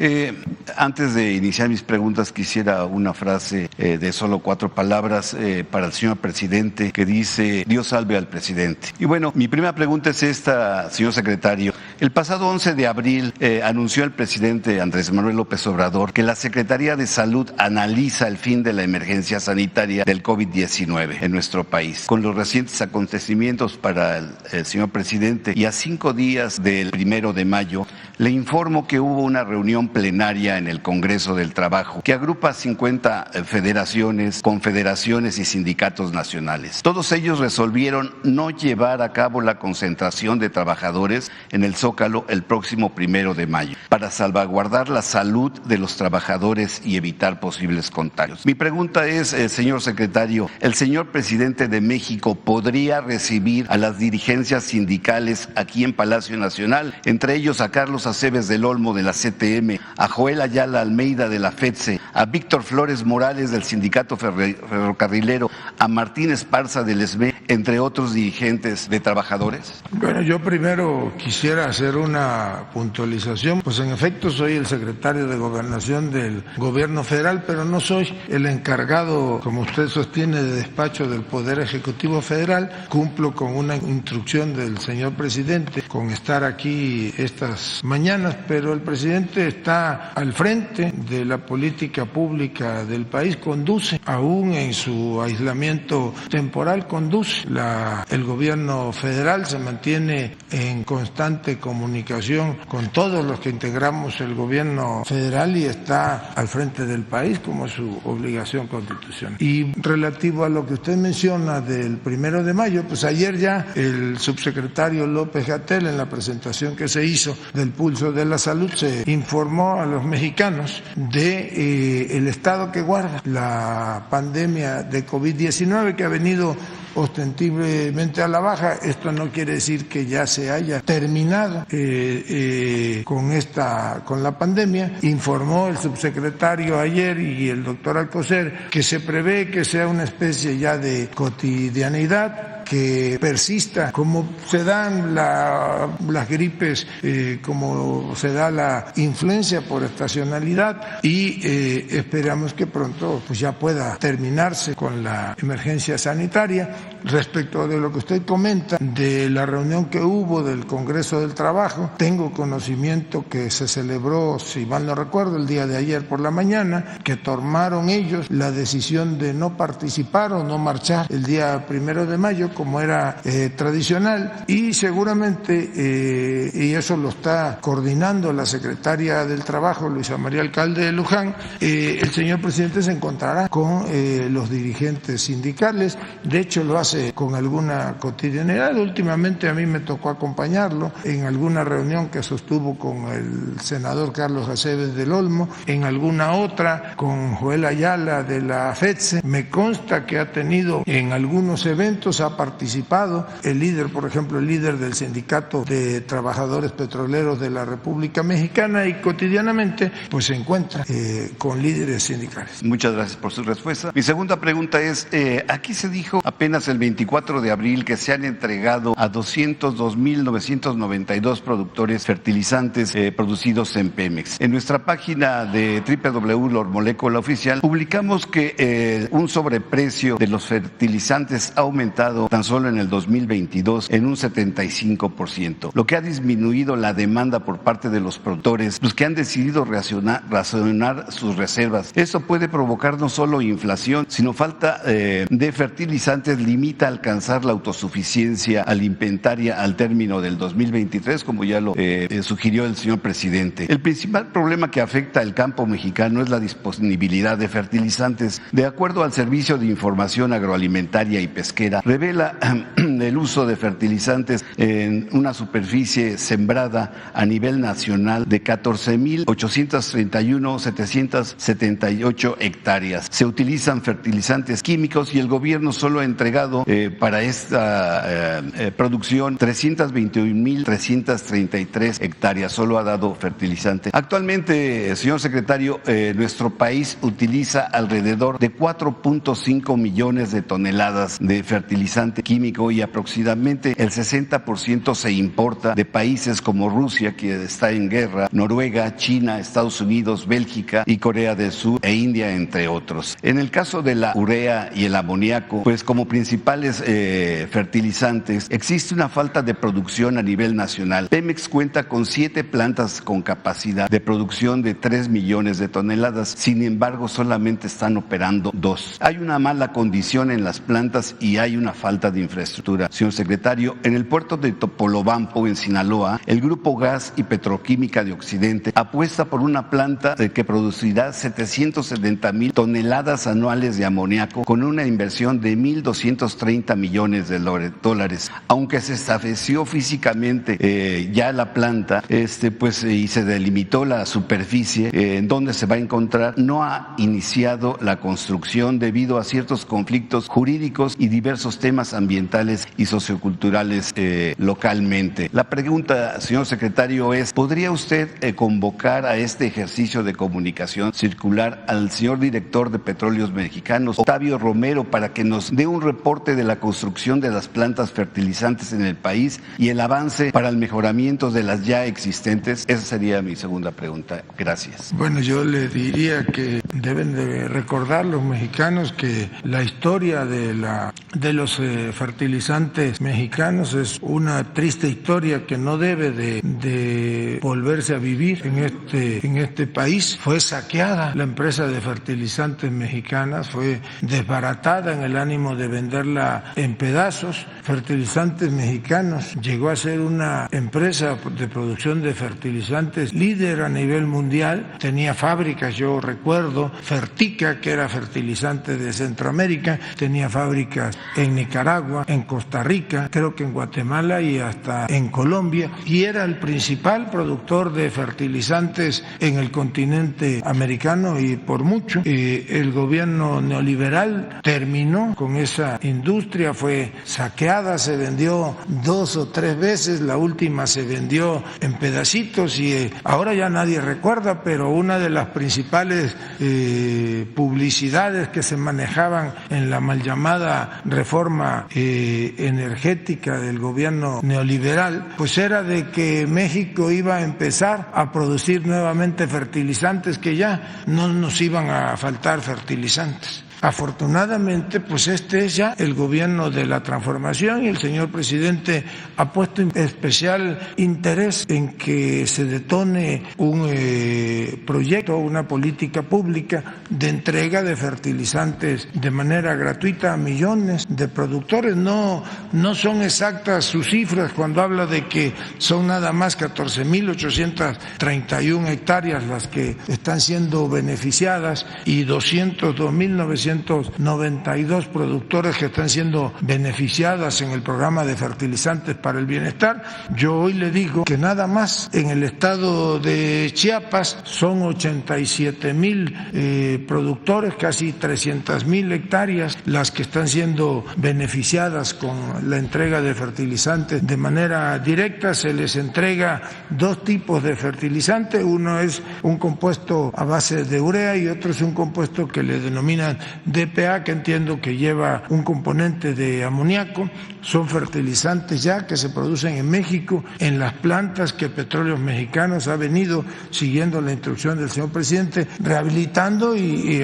Antes de iniciar mis preguntas, quisiera una frase de solo 4 palabras para el señor presidente, que dice: Dios salve al presidente. Y bueno, mi primera pregunta es esta, señor secretario. El pasado 11 de abril anunció el presidente Andrés Manuel López Obrador que la Secretaría de Salud analiza el fin de la emergencia sanitaria del COVID-19 en nuestro país. Con los recientes acontecimientos para el señor presidente y a 5 días del 1 de mayo, le informo que hubo una reunión plenaria en el Congreso del Trabajo, que agrupa 50 federaciones, confederaciones y sindicatos nacionales. Todos ellos resolvieron no llevar a cabo la concentración de trabajadores en el Zócalo el próximo 1 de mayo, para salvaguardar la salud de los trabajadores y evitar posibles contagios. Mi pregunta es, señor secretario, ¿el señor presidente de México podría recibir a las dirigencias sindicales aquí en Palacio Nacional, entre ellos a Carlos Aceves del Olmo de la CTM, a Joel Ayala Almeida de la FETSE, a Víctor Flores Morales del Sindicato Ferrocarrilero, a Martín Esparza del SME, entre otros dirigentes de trabajadores? Bueno, yo primero quisiera hacer una puntualización. Pues en efecto soy el secretario de Gobernación del Gobierno Federal, pero no soy el encargado, como usted sostiene, de despacho del Poder Ejecutivo Federal. Cumplo con una instrucción del señor presidente con estar aquí estas mañanas, pero el presidente está al frente de la política pública del país, conduce, aún en su aislamiento temporal, conduce el gobierno federal, se mantiene en constante comunicación con todos los que integramos el gobierno federal y está al frente del país como es su obligación constitucional. Y relativo a lo que usted menciona del 1 de mayo, pues ayer ya el subsecretario López-Gatell, en la presentación que se hizo del Pulso de la Salud, se informó a los mexicanos de el estado que guarda la pandemia de COVID-19, que ha venido ostensiblemente a la baja. Esto no quiere decir que ya se haya terminado con la pandemia. Informó el subsecretario ayer y el doctor Alcocer que se prevé que sea una especie ya de cotidianidad, que persista, como se dan las gripes, como se da la influencia por estacionalidad, y esperamos que pronto pues ya pueda terminarse con la emergencia sanitaria. Respecto de lo que usted comenta de la reunión que hubo del Congreso del Trabajo, tengo conocimiento que se celebró, si mal no recuerdo, el día de ayer por la mañana, que tomaron ellos la decisión de no participar o no marchar el día 1 de mayo como era tradicional, y seguramente, y eso lo está coordinando la secretaria del Trabajo, Luisa María Alcalde de Luján, el señor presidente se encontrará con los dirigentes sindicales. De hecho lo hace con alguna cotidianidad. Últimamente a mí me tocó acompañarlo en alguna reunión que sostuvo con el senador Carlos Aceves del Olmo, en alguna otra con Joel Ayala de la FETSE. Me consta que ha tenido en algunos eventos, ha participado el líder, por ejemplo, el líder del Sindicato de Trabajadores Petroleros de la República Mexicana, y cotidianamente pues se encuentra con líderes sindicales. Muchas gracias por su respuesta. Mi segunda pregunta es, aquí se dijo apenas el 24 de abril que se han entregado a 202.992 productores fertilizantes producidos en Pemex. En nuestra página de www.Lormolecola Oficial publicamos que un sobreprecio de los fertilizantes ha aumentado tan solo en el 2022 en un 75%, lo que ha disminuido la demanda por parte de los productores, los que han decidido racionar sus reservas. Esto puede provocar no solo inflación, sino falta de fertilizantes, limita a alcanzar la autosuficiencia alimentaria al término del 2023, como ya lo sugirió el señor presidente. El principal problema que afecta al campo mexicano es la disponibilidad de fertilizantes. De acuerdo al Servicio de Información Agroalimentaria y Pesquera, revela el uso de fertilizantes en una superficie sembrada a nivel nacional de 14.831.778 hectáreas. Se utilizan fertilizantes químicos y el gobierno solo ha entregado para esta producción 321.333 hectáreas, solo ha dado fertilizante. Actualmente, señor secretario, nuestro país utiliza alrededor de 4.5 millones de toneladas de fertilizante químico y aproximadamente el 60% se importa de países como Rusia, que está en guerra, Noruega, China, Estados Unidos, Bélgica y Corea del Sur e India, entre otros. En el caso de la urea y el amoníaco, pues como principales fertilizantes, existe una falta de producción a nivel nacional. Pemex cuenta con 7 plantas con capacidad de producción de 3 millones de toneladas, sin embargo solamente están operando 2. Hay una mala condición en las plantas y hay una falta falta de infraestructura. Señor secretario, en el puerto de Topolobampo, en Sinaloa, el Grupo Gas y Petroquímica de Occidente apuesta por una planta que producirá 770,000 toneladas anuales de amoníaco con una inversión de 1.230 millones de dólares. Aunque se estableció físicamente ya la planta, y se delimitó la superficie en donde se va a encontrar, no ha iniciado la construcción debido a ciertos conflictos jurídicos y diversos temas ambientales y socioculturales localmente. La pregunta, señor secretario, es: ¿podría usted convocar a este ejercicio de comunicación circular al señor director de Petróleos Mexicanos, Octavio Romero, para que nos dé un reporte de la construcción de las plantas fertilizantes en el país y el avance para el mejoramiento de las ya existentes? Esa sería mi segunda pregunta. Gracias. Bueno, yo le diría que deben de recordar los mexicanos que la historia de los fertilizantes mexicanos es una triste historia que no debe de volverse a vivir en este país. Fue saqueada la empresa de fertilizantes mexicanas, fue desbaratada en el ánimo de venderla en pedazos. Fertilizantes Mexicanos llegó a ser una empresa de producción de fertilizantes líder a nivel mundial, tenía fábricas, yo recuerdo, Fertica, que era fertilizante de Centroamérica, tenía fábricas en Nicaragua, en Costa Rica, creo que en Guatemala y hasta en Colombia, y era el principal productor de fertilizantes en el continente americano y por mucho. El gobierno neoliberal terminó con esa industria, fue saqueada, se vendió 2 o 3 veces, la última se vendió en pedacitos y ahora ya nadie recuerda, pero una de las principales publicidades que se manejaban en la mal llamada reforma energética del gobierno neoliberal, pues era de que México iba a empezar a producir nuevamente fertilizantes, que ya no nos iban a faltar fertilizantes. Afortunadamente, pues este es ya el gobierno de la transformación y el señor presidente ha puesto especial interés en que se detone un proyecto, una política pública de entrega de fertilizantes de manera gratuita a millones de productores. No son exactas sus cifras cuando habla de que son nada más 14.831 hectáreas las que están siendo beneficiadas y 202.992 productores que están siendo beneficiadas en el programa de fertilizantes para el bienestar. Yo hoy le digo que nada más en el estado de Chiapas son 87,000 productores, casi 300,000 hectáreas las que están siendo beneficiadas con la entrega de fertilizantes de manera directa. Se les entrega 2 tipos de fertilizante, uno es un compuesto a base de urea y otro es un compuesto que le denominan DPA, que entiendo que lleva un componente de amoníaco. Son fertilizantes ya que se producen en México, en las plantas que Petróleos Mexicanos ha venido, siguiendo la instrucción del señor presidente, rehabilitando y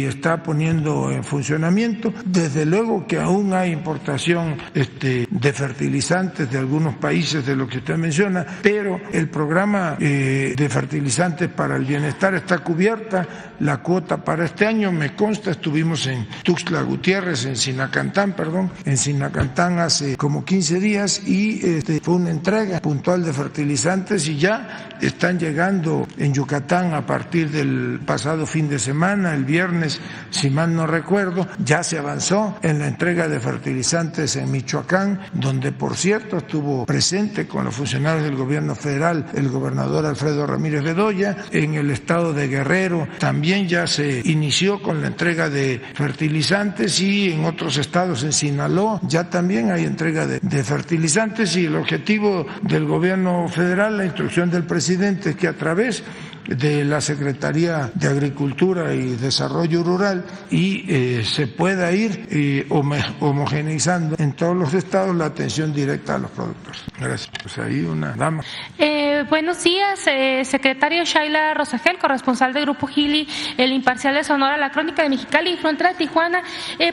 está poniendo en funcionamiento. Desde luego que aún hay importación de fertilizantes de algunos países de lo que usted menciona, pero el programa de fertilizantes para el bienestar está cubierta. La cuota para este año, me consta, estuvimos en Tuxtla Gutiérrez, en Sinacantán hace como 15 días y fue una entrega puntual de fertilizantes y ya están llegando en Yucatán a partir del pasado fin de semana, el viernes, si mal no recuerdo, ya se avanzó en la entrega de fertilizantes en Michoacán, donde por cierto estuvo presente con los funcionarios del gobierno federal el gobernador Alfredo Ramírez Bedoya. En el estado de Guerrero también ya se inició con la entrega de fertilizantes y en otros estados, en Sinaloa, ya también hay entrega de fertilizantes y el objetivo del gobierno federal, la instrucción del presidente, es que a través de la Secretaría de Agricultura y Desarrollo Rural se pueda ir homogeneizando en todos los estados la atención directa a los productores. Gracias. Pues ahí una dama. Buenos días, secretario Shaila Rosagel, corresponsal del Grupo Gili, el Imparcial de Sonora, La Crónica de Mexicali y Frontera de Tijuana.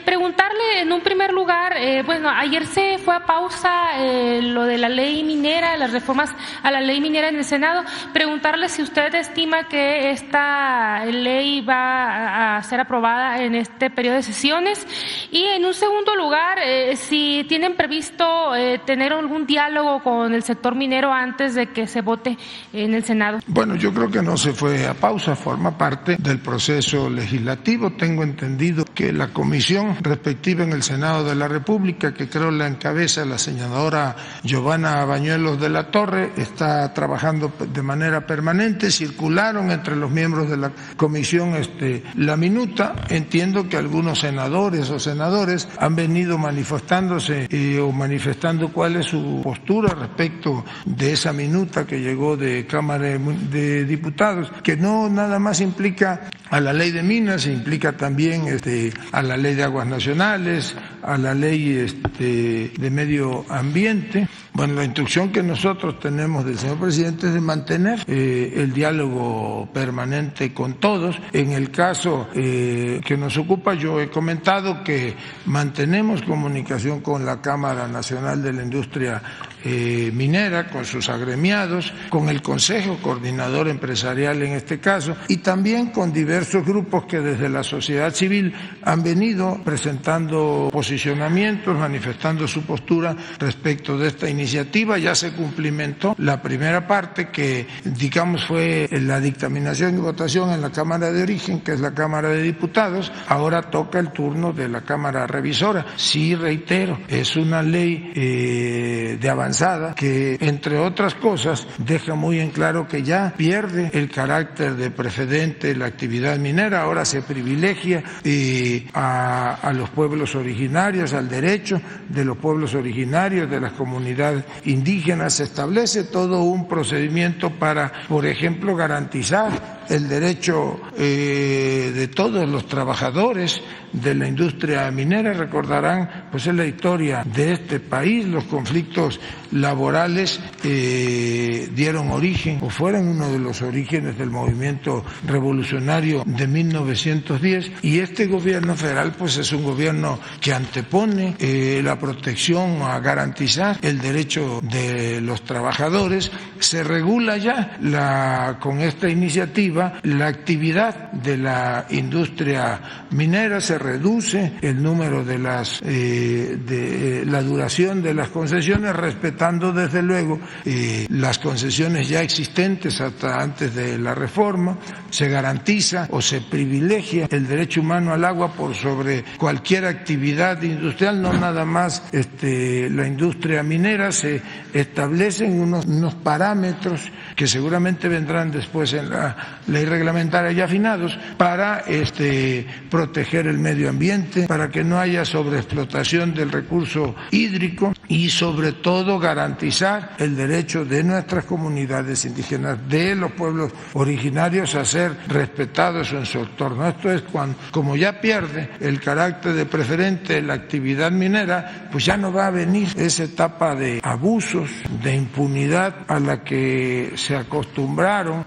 Preguntarle en un primer lugar, ayer se fue a pausa lo de la ley minera, las reformas a la ley minera en el Senado. Preguntarle si usted destina estima que esta ley va a ser aprobada en este periodo de sesiones? Y en un segundo lugar, si tienen previsto tener algún diálogo con el sector minero antes de que se vote en el Senado. Bueno, yo creo que no se fue a pausa, forma parte del proceso legislativo. Tengo entendido que la comisión respectiva en el Senado de la República, que creo la encabeza la senadora Giovanna Bañuelos de la Torre, está trabajando de manera permanente. Circularon entre los miembros de la comisión la minuta. Entiendo que algunos senadores o senadores han venido manifestándose o manifestando cuál es su postura respecto de esa minuta que llegó de Cámara de Diputados, que no nada más implica a la ley de minas, implica también a la ley de aguas nacionales, a la ley de medio ambiente. Bueno, la instrucción que nosotros tenemos del señor presidente es de mantener el diálogo permanente con todos. En el caso que nos ocupa, yo he comentado que mantenemos comunicación con la Cámara Nacional de la Industria minera, con sus agremiados, con el Consejo Coordinador Empresarial en este caso, y también con diversos grupos que desde la sociedad civil han venido presentando posicionamientos, manifestando su postura respecto de esta iniciativa. Ya se cumplimentó la primera parte, que digamos fue la dictaminación y votación en la Cámara de Origen, que es la Cámara de Diputados. Ahora toca el turno de la Cámara Revisora. Sí, reitero, es una ley de avanzada que, entre otras cosas, deja muy en claro que ya pierde el carácter de precedente la actividad minera. Ahora se privilegia a los pueblos originarios, al derecho de los pueblos originarios, de las comunidades indígenas. Se establece todo un procedimiento para, por ejemplo, garantizar el derecho de todos los trabajadores de la industria minera. Recordarán, pues, en la historia de este país, los conflictos laborales dieron origen o fueron uno de los orígenes del movimiento revolucionario de 1910, y este gobierno federal pues es un gobierno que antepone la protección a garantizar el derecho de los trabajadores. Se regula ya con esta iniciativa la actividad de la industria minera, se reduce el número de la duración de las concesiones, respetando desde luego las concesiones ya existentes hasta antes de la reforma. Se garantiza o se privilegia el derecho humano al agua por sobre cualquier actividad industrial, no nada más la industria minera. Se establecen unos parámetros que seguramente vendrán después en la ley reglamentaria ya afinados para proteger el medio ambiente, para que no haya sobreexplotación del recurso hídrico y sobre todo garantizar el derecho de nuestras comunidades indígenas, de los pueblos originarios, a ser respetados en su entorno. Esto es cuando, como ya pierde el carácter de preferente la actividad minera, pues ya no va a venir esa etapa de abusos, de impunidad a la que se acostumbraron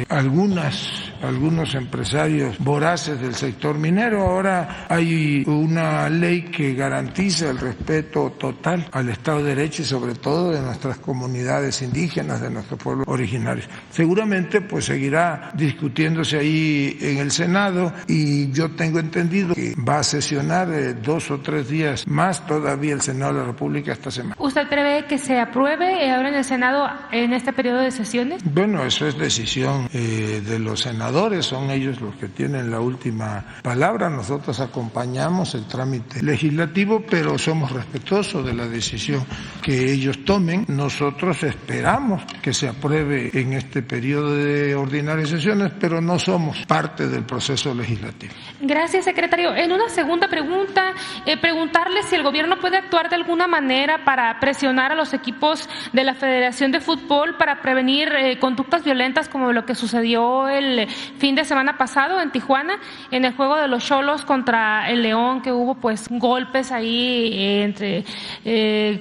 algunos empresarios voraces del sector minero. Ahora hay una ley que garantiza el respeto total al Estado de Derecho y sobre todo de nuestras comunidades indígenas, de nuestros pueblos originarios. Seguramente pues seguirá discutiéndose ahí en el Senado, y yo tengo entendido que va a sesionar 2 o 3 días más todavía el Senado de la República esta semana. ¿Usted prevé que se apruebe ahora en el Senado en este periodo de sesiones? Bueno, eso es decisión de los senadores, son ellos los que tienen la última palabra. Nosotros acompañamos el trámite legislativo, pero somos respetuosos de la decisión que ellos tomen. Nosotros esperamos que se apruebe en este periodo de ordinarias sesiones, pero no somos parte del proceso legislativo. Gracias, secretario. En una segunda pregunta, preguntarle si el gobierno puede actuar de alguna manera para presionar a los equipos de la Federación de Fútbol para prevenir conductas violentas como lo que sucedió el fin de semana pasado en Tijuana, en el juego de los Xolos contra el León, que hubo pues golpes ahí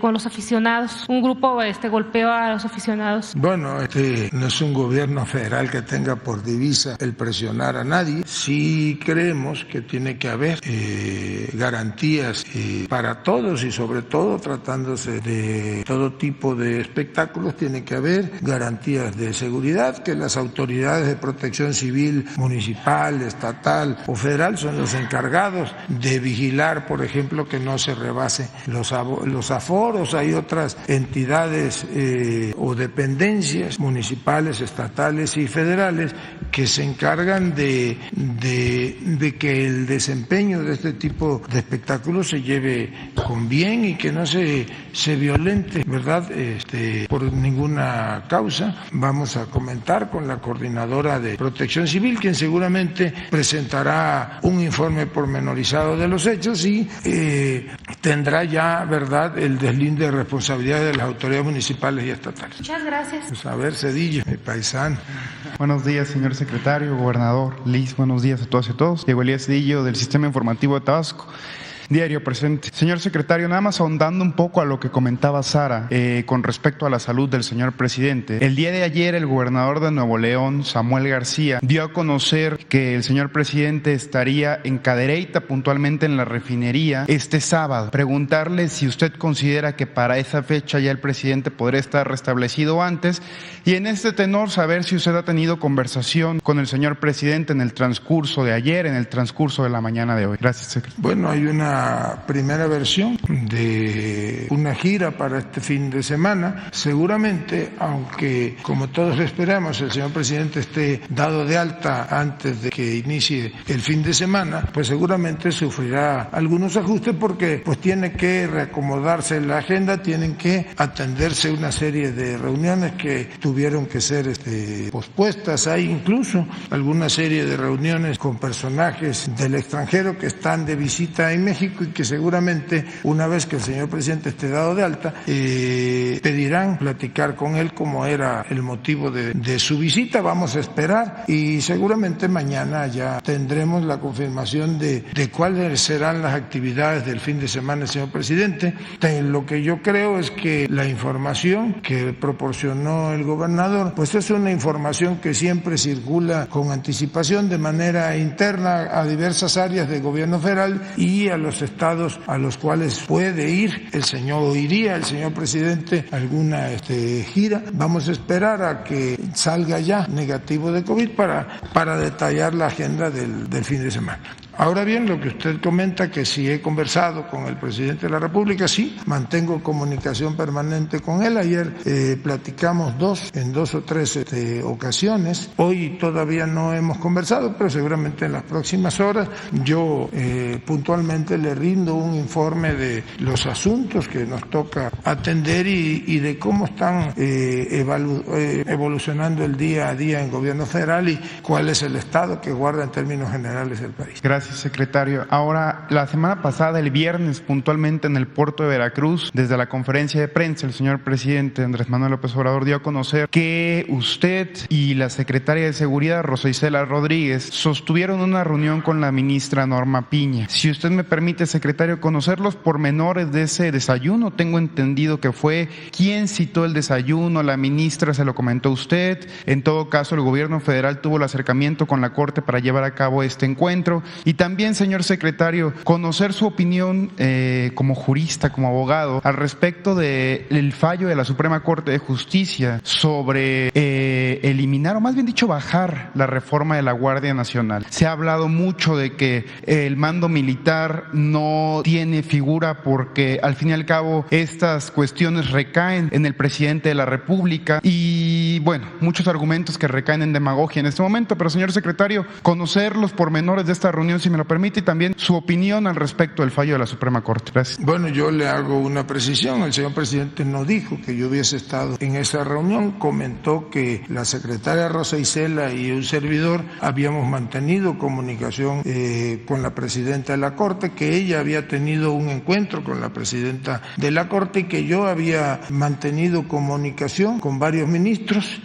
con los aficionados. Un grupo golpeó a los aficionados. Bueno, no es un gobierno federal que tenga por divisa el presionar a nadie. Sí creemos que tiene que haber garantías para todos y sobre todo tratándose de todo tipo de espectáculos, tiene que haber garantías de seguridad, que las autoridades de protección civil municipal, estatal o federal son los encargados de vigilar, por ejemplo, que no se rebase los aforos. Hay otras entidades o dependencias municipales, estatales y federales que se encargan de que el desempeño de este tipo de espectáculos se lleve con bien y que no se violente, ¿verdad? Por ninguna causa. Vamos a comentar con la coordinadora de Protección Civil, quien seguramente presentará un informe pormenorizado de los hechos y tendrá ya, ¿verdad?, el deslinde de responsabilidad de las autoridades municipales y estatales. Muchas gracias. Pues a ver, Cedillo, mi paisano. Buenos días, señor secretario, gobernador, Liz, buenos días a todas y a todos. Diego Elías Cedillo, del Sistema Informativo de Tabasco. Diario presente. Señor secretario, nada más ahondando un poco a lo que comentaba Sara con respecto a la salud del señor presidente. El día de ayer el gobernador de Nuevo León, Samuel García, dio a conocer que el señor presidente estaría en Cadereyta, puntualmente en la refinería, este sábado. Preguntarle si usted considera que para esa fecha ya el presidente podría estar restablecido antes y en este tenor saber si usted ha tenido conversación con el señor presidente en el transcurso de ayer, en el transcurso de la mañana de hoy. Gracias, secretario. Bueno, hay una primera versión de una gira para este fin de semana. Seguramente, aunque como todos esperamos el señor presidente esté dado de alta antes de que inicie el fin de semana, pues seguramente sufrirá algunos ajustes porque pues tiene que reacomodarse en la agenda, tienen que atenderse una serie de reuniones que tuvieron que ser pospuestas. Hay incluso alguna serie de reuniones con personajes del extranjero que están de visita en México y que seguramente una vez que el señor presidente esté dado de alta pedirán platicar con él como era el motivo de su visita. Vamos a esperar y seguramente mañana ya tendremos la confirmación de cuáles serán las actividades del fin de semana del señor presidente. Lo que yo creo es que la información que proporcionó el gobernador pues es una información que siempre circula con anticipación de manera interna a diversas áreas del gobierno federal y a los estados a los cuales puede ir iría el señor presidente a alguna gira. Vamos a esperar a que salga ya negativo de COVID para detallar la agenda del fin de semana. Ahora bien, lo que usted comenta, que si he conversado con el presidente de la República, sí, mantengo comunicación permanente con él. Ayer platicamos en dos o tres ocasiones. Hoy todavía no hemos conversado, pero seguramente en las próximas horas yo puntualmente le rindo un informe de los asuntos que nos toca atender y de cómo están evolucionando el día a día en gobierno federal y cuál es el estado que guarda en términos generales el país. Gracias, secretario. Ahora, la semana pasada, el viernes, puntualmente en el puerto de Veracruz, desde la conferencia de prensa, el señor presidente Andrés Manuel López Obrador dio a conocer que usted y la secretaria de Seguridad, Rosa Isela Rodríguez, sostuvieron una reunión con la ministra Norma Piña. Si usted me permite, secretario, conocer los pormenores de ese desayuno. Tengo entendido que fue quien citó el desayuno, la ministra se lo comentó a usted. En todo caso, el gobierno federal tuvo el acercamiento con la Corte para llevar a cabo este encuentro. Y también, señor secretario, conocer su opinión como jurista, como abogado, al respecto del fallo de la Suprema Corte de Justicia sobre eliminar, o más bien dicho, bajar la reforma de la Guardia Nacional. Se ha hablado mucho de que el mando militar no tiene figura porque, al fin y al cabo, estas cuestiones recaen en el presidente de la República y, bueno, muchos argumentos que recaen en demagogia en este momento. Pero, señor secretario, conocer los pormenores de esta reunión si me lo permite, y también su opinión al respecto del fallo de la Suprema Corte. Gracias. Bueno, yo le hago una precisión. El señor presidente no dijo que yo hubiese estado en esa reunión. Comentó que la secretaria Rosa Isela y un servidor habíamos mantenido comunicación con la presidenta de la Corte, que ella había tenido un encuentro con la presidenta de la Corte y que yo había mantenido comunicación con varios ministros.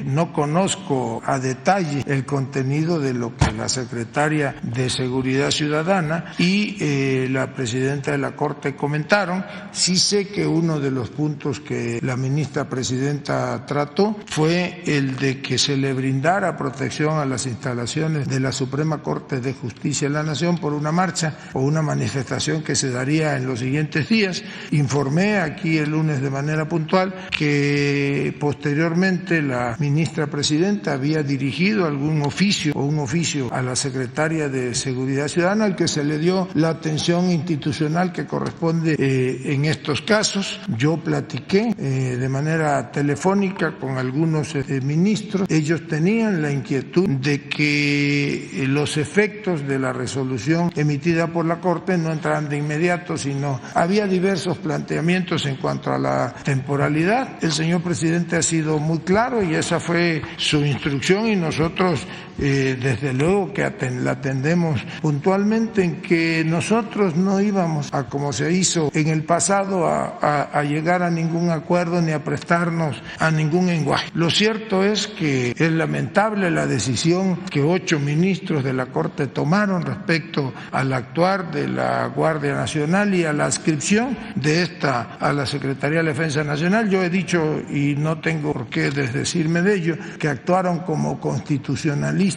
No conozco a detalle el contenido de lo que la secretaria de Seguridad Ciudadana y la presidenta de la Corte comentaron. Sí sé que uno de los puntos que la ministra presidenta trató fue el de que se le brindara protección a las instalaciones de la Suprema Corte de Justicia de la Nación por una marcha o una manifestación que se daría en los siguientes días. Informé aquí el lunes de manera puntual que posteriormente la ministra presidenta había dirigido algún oficio o un oficio a la secretaria de Seguridad Ciudadana, al que se le dio la atención institucional que corresponde en estos casos. Yo platiqué de manera telefónica con algunos ministros. Ellos tenían la inquietud de que los efectos de la resolución emitida por la Corte no entraran de inmediato, sino había diversos planteamientos en cuanto a la temporalidad. El señor presidente ha sido muy claro y esa fue su instrucción, y nosotros desde luego que la atendemos puntualmente, en que nosotros no íbamos a, como se hizo en el pasado, a llegar a ningún acuerdo ni a prestarnos a ningún lenguaje. Lo cierto es que es lamentable la decisión que 8 ministros de la Corte tomaron respecto al actuar de la Guardia Nacional y a la adscripción de esta a la Secretaría de Defensa Nacional. Yo he dicho, y no tengo por qué desdecirme de ello, que actuaron como constitucionalistas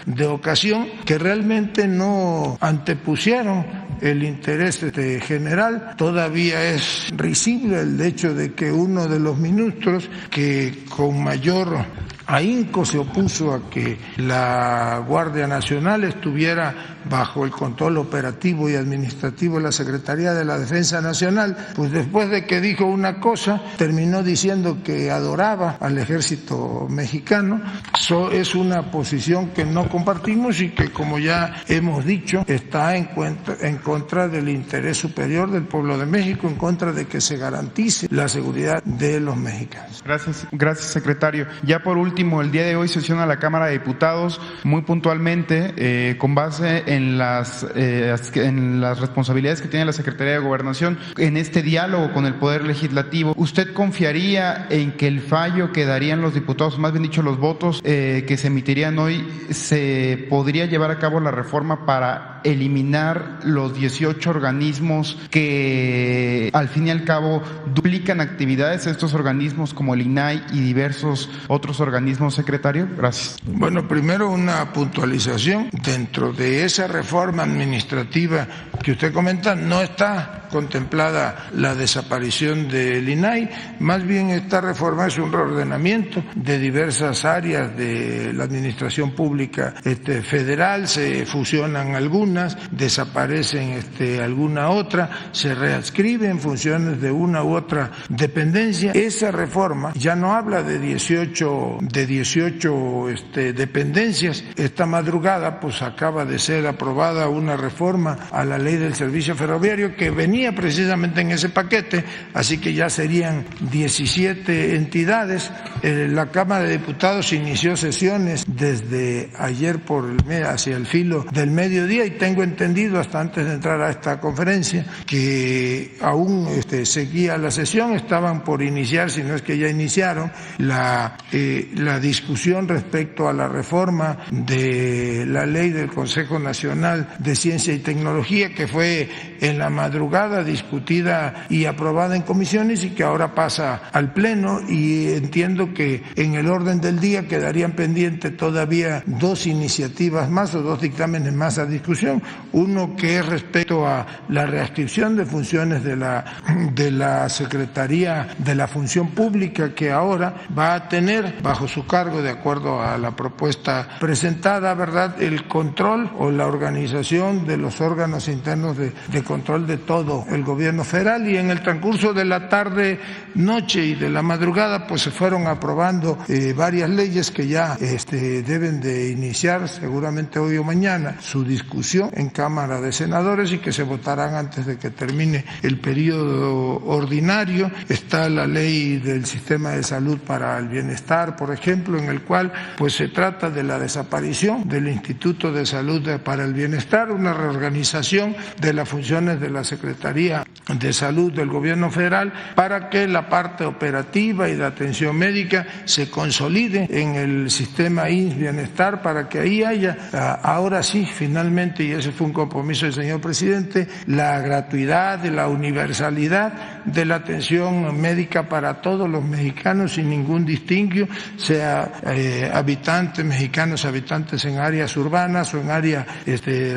de ocasión, que realmente no antepusieron el interés general. Todavía es risible el hecho de que uno de los ministros, que con mayor ahínco se opuso a que la Guardia Nacional estuviera bajo el control operativo y administrativo de la Secretaría de la Defensa Nacional, pues después de que dijo una cosa, terminó diciendo que adoraba al ejército mexicano. Eso es una posición que no compartimos y que, como ya hemos dicho, está en contra del interés superior del pueblo de México, en contra de que se garantice la seguridad de los mexicanos. Gracias, secretario. Ya por último, el día de hoy sesiona la Cámara de Diputados muy puntualmente con base en las responsabilidades que tiene la Secretaría de Gobernación en este diálogo con el Poder Legislativo. ¿Usted confiaría en que el fallo que darían los diputados, más bien dicho los votos que se emitirían hoy, se podría llevar a cabo la reforma para eliminar los 18 organismos que al fin y al cabo duplican actividades, estos organismos como el INAI y diversos otros organismos, secretario? Gracias. Bueno, primero una puntualización. Dentro de esa reforma administrativa que usted comenta, no está contemplada la desaparición del INAI, más bien esta reforma es un reordenamiento de diversas áreas de la administración pública federal. Se fusionan algunas, desaparecen alguna otra, se readscriben funciones de una u otra dependencia. Esa reforma ya no habla de 18 dependencias. Esta madrugada pues acaba de ser aprobada una reforma a la ley del servicio ferroviario que venía precisamente en ese paquete, así que ya serían 17 entidades. La Cámara de Diputados inició sesiones desde ayer hacia el filo del mediodía, y tengo entendido hasta antes de entrar a esta conferencia que aún seguía la sesión. Estaban por iniciar, si no es que ya iniciaron, la discusión respecto a la reforma de la ley del Consejo Nacional de Ciencia y Tecnología, que fue en la madrugada discutida y aprobada en comisiones y que ahora pasa al Pleno, y entiendo que en el orden del día quedarían pendientes todavía 2 iniciativas más o 2 dictámenes más a discusión. Uno que es respecto a la readscripción de funciones de la Secretaría de la Función Pública, que ahora va a tener bajo su cargo, de acuerdo a la propuesta presentada, ¿verdad?, el control o la organización de los órganos internos de control de todo todo el gobierno federal, y en el transcurso de la tarde, noche y de la madrugada pues se fueron aprobando varias leyes que ya deben de iniciar seguramente hoy o mañana su discusión en Cámara de Senadores y que se votarán antes de que termine el periodo ordinario. Está la ley del sistema de salud para el bienestar, por ejemplo, en el cual pues se trata de la desaparición del Instituto de Salud para el Bienestar, una reorganización de las funciones de la Secretaría de Salud del Gobierno Federal para que la parte operativa y de atención médica se consolide en el sistema IMSS Bienestar, para que ahí haya, ahora sí, finalmente, y ese fue un compromiso del señor presidente, la gratuidad, la universalidad de la atención médica para todos los mexicanos sin ningún distinguo, sea habitantes mexicanos, habitantes en áreas urbanas o en área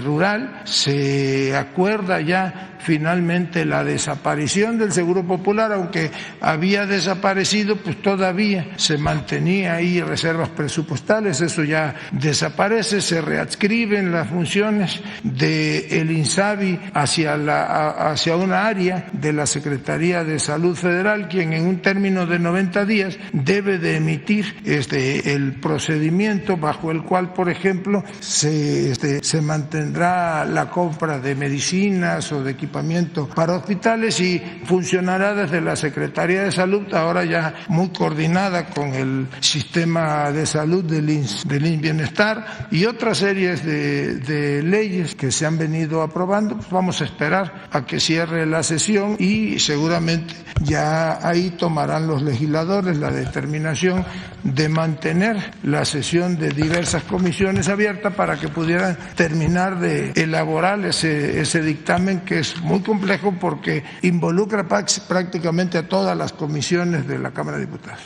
rural. Se acuerda ya finalmente la desaparición del Seguro Popular, aunque había desaparecido, pues todavía se mantenía ahí reservas presupuestales, eso ya desaparece, se readscriben las funciones del INSABI hacia una área de la Secretaría de Salud Federal, quien en un término de 90 días debe de emitir el procedimiento bajo el cual, por ejemplo, se mantendrá la compra de medicinas o de equipamiento para hospitales, y funcionará desde la Secretaría de Salud, ahora ya muy coordinada con el sistema de salud del IMSS Bienestar, y otras series de leyes que se han venido aprobando. Pues vamos a esperar a que cierre la sesión y seguramente ya ahí tomarán los legisladores la determinación de mantener la sesión de diversas comisiones abiertas para que pudieran terminar de elaborar ese dictamen, que es muy complejo porque involucra prácticamente a todas las comisiones de la Cámara de Diputados.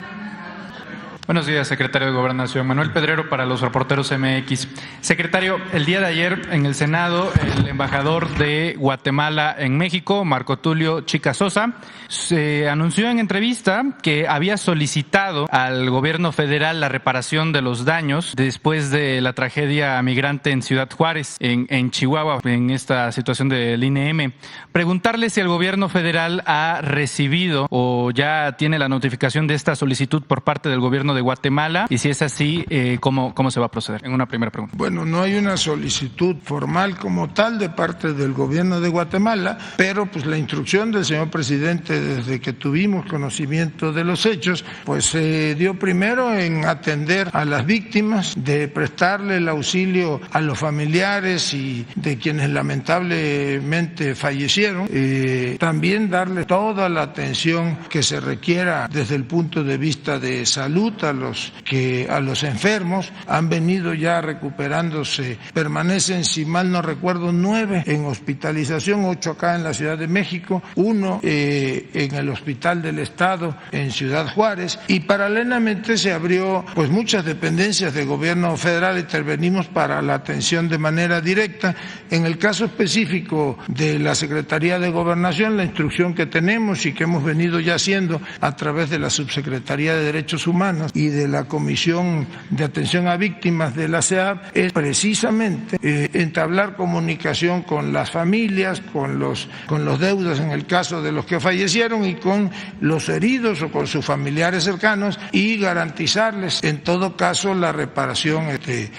Buenos días, secretario de Gobernación. Manuel Pedrero para los Reporteros MX. Secretario, el día de ayer en el Senado, el embajador de Guatemala en México, Marco Tulio Chica Sosa, se anunció en entrevista que había solicitado al gobierno federal la reparación de los daños después de la tragedia migrante en Ciudad Juárez, en Chihuahua, en esta situación del INM. Preguntarle si el gobierno federal ha recibido o ya tiene la notificación de esta solicitud por parte del gobierno de Guatemala, y si es así, ¿cómo se va a proceder? En una primera pregunta. Bueno, no hay una solicitud formal como tal de parte del gobierno de Guatemala, pero pues la instrucción del señor presidente desde que tuvimos conocimiento de los hechos, pues se dio primero en atender a las víctimas, de prestarle el auxilio a los familiares y de quienes lamentablemente fallecieron, también darle toda la atención que se requiera desde el punto de vista de salud a los enfermos. Han venido ya recuperándose, permanecen, si mal no recuerdo, 9 en hospitalización, 8 acá en la Ciudad de México, 1 en el Hospital del Estado en Ciudad Juárez, y paralelamente se abrió pues muchas dependencias del gobierno federal, intervenimos para la atención de manera directa. En el caso específico de la Secretaría de Gobernación, la instrucción que tenemos y que hemos venido ya haciendo a través de la Subsecretaría de Derechos Humanos y de la Comisión de Atención a Víctimas de la CEAP es precisamente entablar comunicación con las familias, con los deudos en el caso de los que fallecieron y con los heridos o con sus familiares cercanos, y garantizarles en todo caso la reparación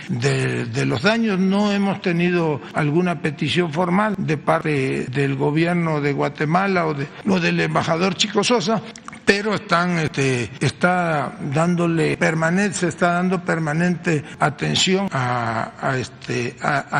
de los daños. No hemos tenido alguna petición formal de parte del gobierno de Guatemala o del embajador Chico Sosa, pero se está dando permanente atención a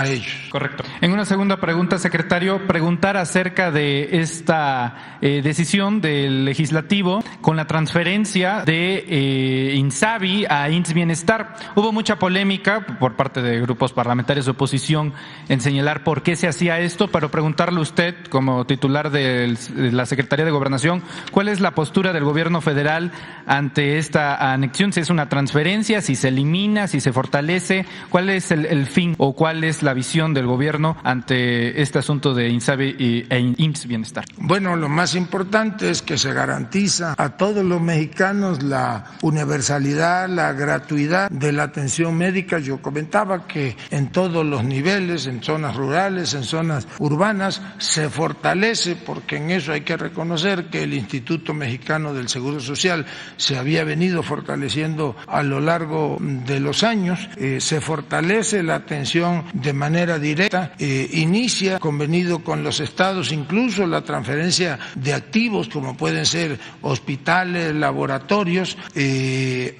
ellos. Correcto. En una segunda pregunta, secretario, preguntar acerca de esta decisión del legislativo con la transferencia de INSABI a IMSS Bienestar. Hubo mucha polémica por parte de grupos parlamentarios de oposición en señalar por qué se hacía esto, pero preguntarle a usted, como titular de la Secretaría de Gobernación, ¿cuál es la postura postura del gobierno federal ante esta anexión? Si es una transferencia, si se elimina, si se fortalece, ¿cuál es el fin o cuál es la visión del gobierno ante este asunto de INSABI e IMSS Bienestar? Bueno, lo más importante es que se garantiza a todos los mexicanos la universalidad, la gratuidad de la atención médica. Yo comentaba que en todos los niveles, en zonas rurales, en zonas urbanas, se fortalece, porque en eso hay que reconocer que el Instituto Mexicano del Seguro Social se había venido fortaleciendo a lo largo de los años. Se fortalece la atención de manera directa, inicia convenido con los estados incluso la transferencia de activos como pueden ser hospitales, laboratorios,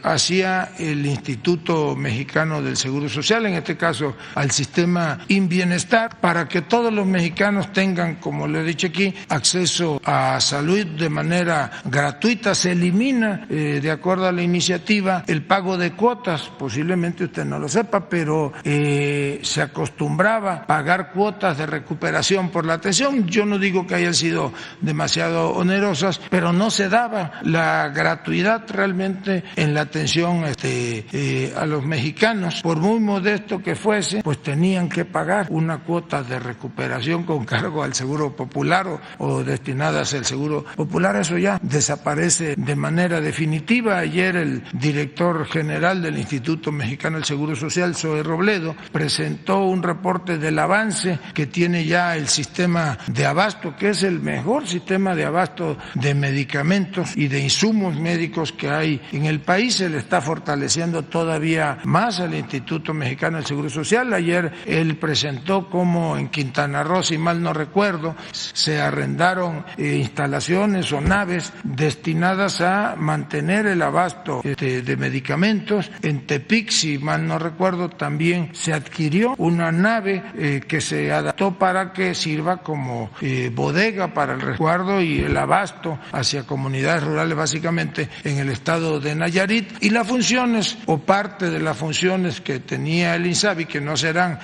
hacia el Instituto Mexicano del Seguro Social, en este caso al sistema InBienestar, para que todos los mexicanos tengan, como le he dicho aquí, acceso a salud de manera gratuita. Se elimina, de acuerdo a la iniciativa, el pago de cuotas. Posiblemente usted no lo sepa, pero se acostumbraba pagar cuotas de recuperación por la atención. Yo no digo que hayan sido demasiado onerosas, pero no se daba la gratuidad realmente en la atención a los mexicanos. Por muy modesto que fuese, pues tenían que pagar una cuota de recuperación con cargo al Seguro Popular o destinadas al Seguro Popular. Eso ya desaparece de manera definitiva. Ayer el director general del Instituto Mexicano del Seguro Social, Zoe Robledo, presentó un reporte del avance que tiene ya el sistema de abasto, que es el mejor sistema de abasto de medicamentos y de insumos médicos que hay en el país. Se le está fortaleciendo todavía más al Instituto Mexicano del Seguro Social. Ayer él presentó cómo en Quintana Roo, si mal no recuerdo, se arrendaron instalaciones o naves destinadas a mantener el abasto de medicamentos. En Tepic, si mal no recuerdo, también se adquirió una nave que se adaptó para que sirva como bodega para el resguardo y el abasto hacia comunidades rurales, básicamente en el estado de Nayarit. Y las funciones o parte de las funciones que tenía el INSABI, que no serán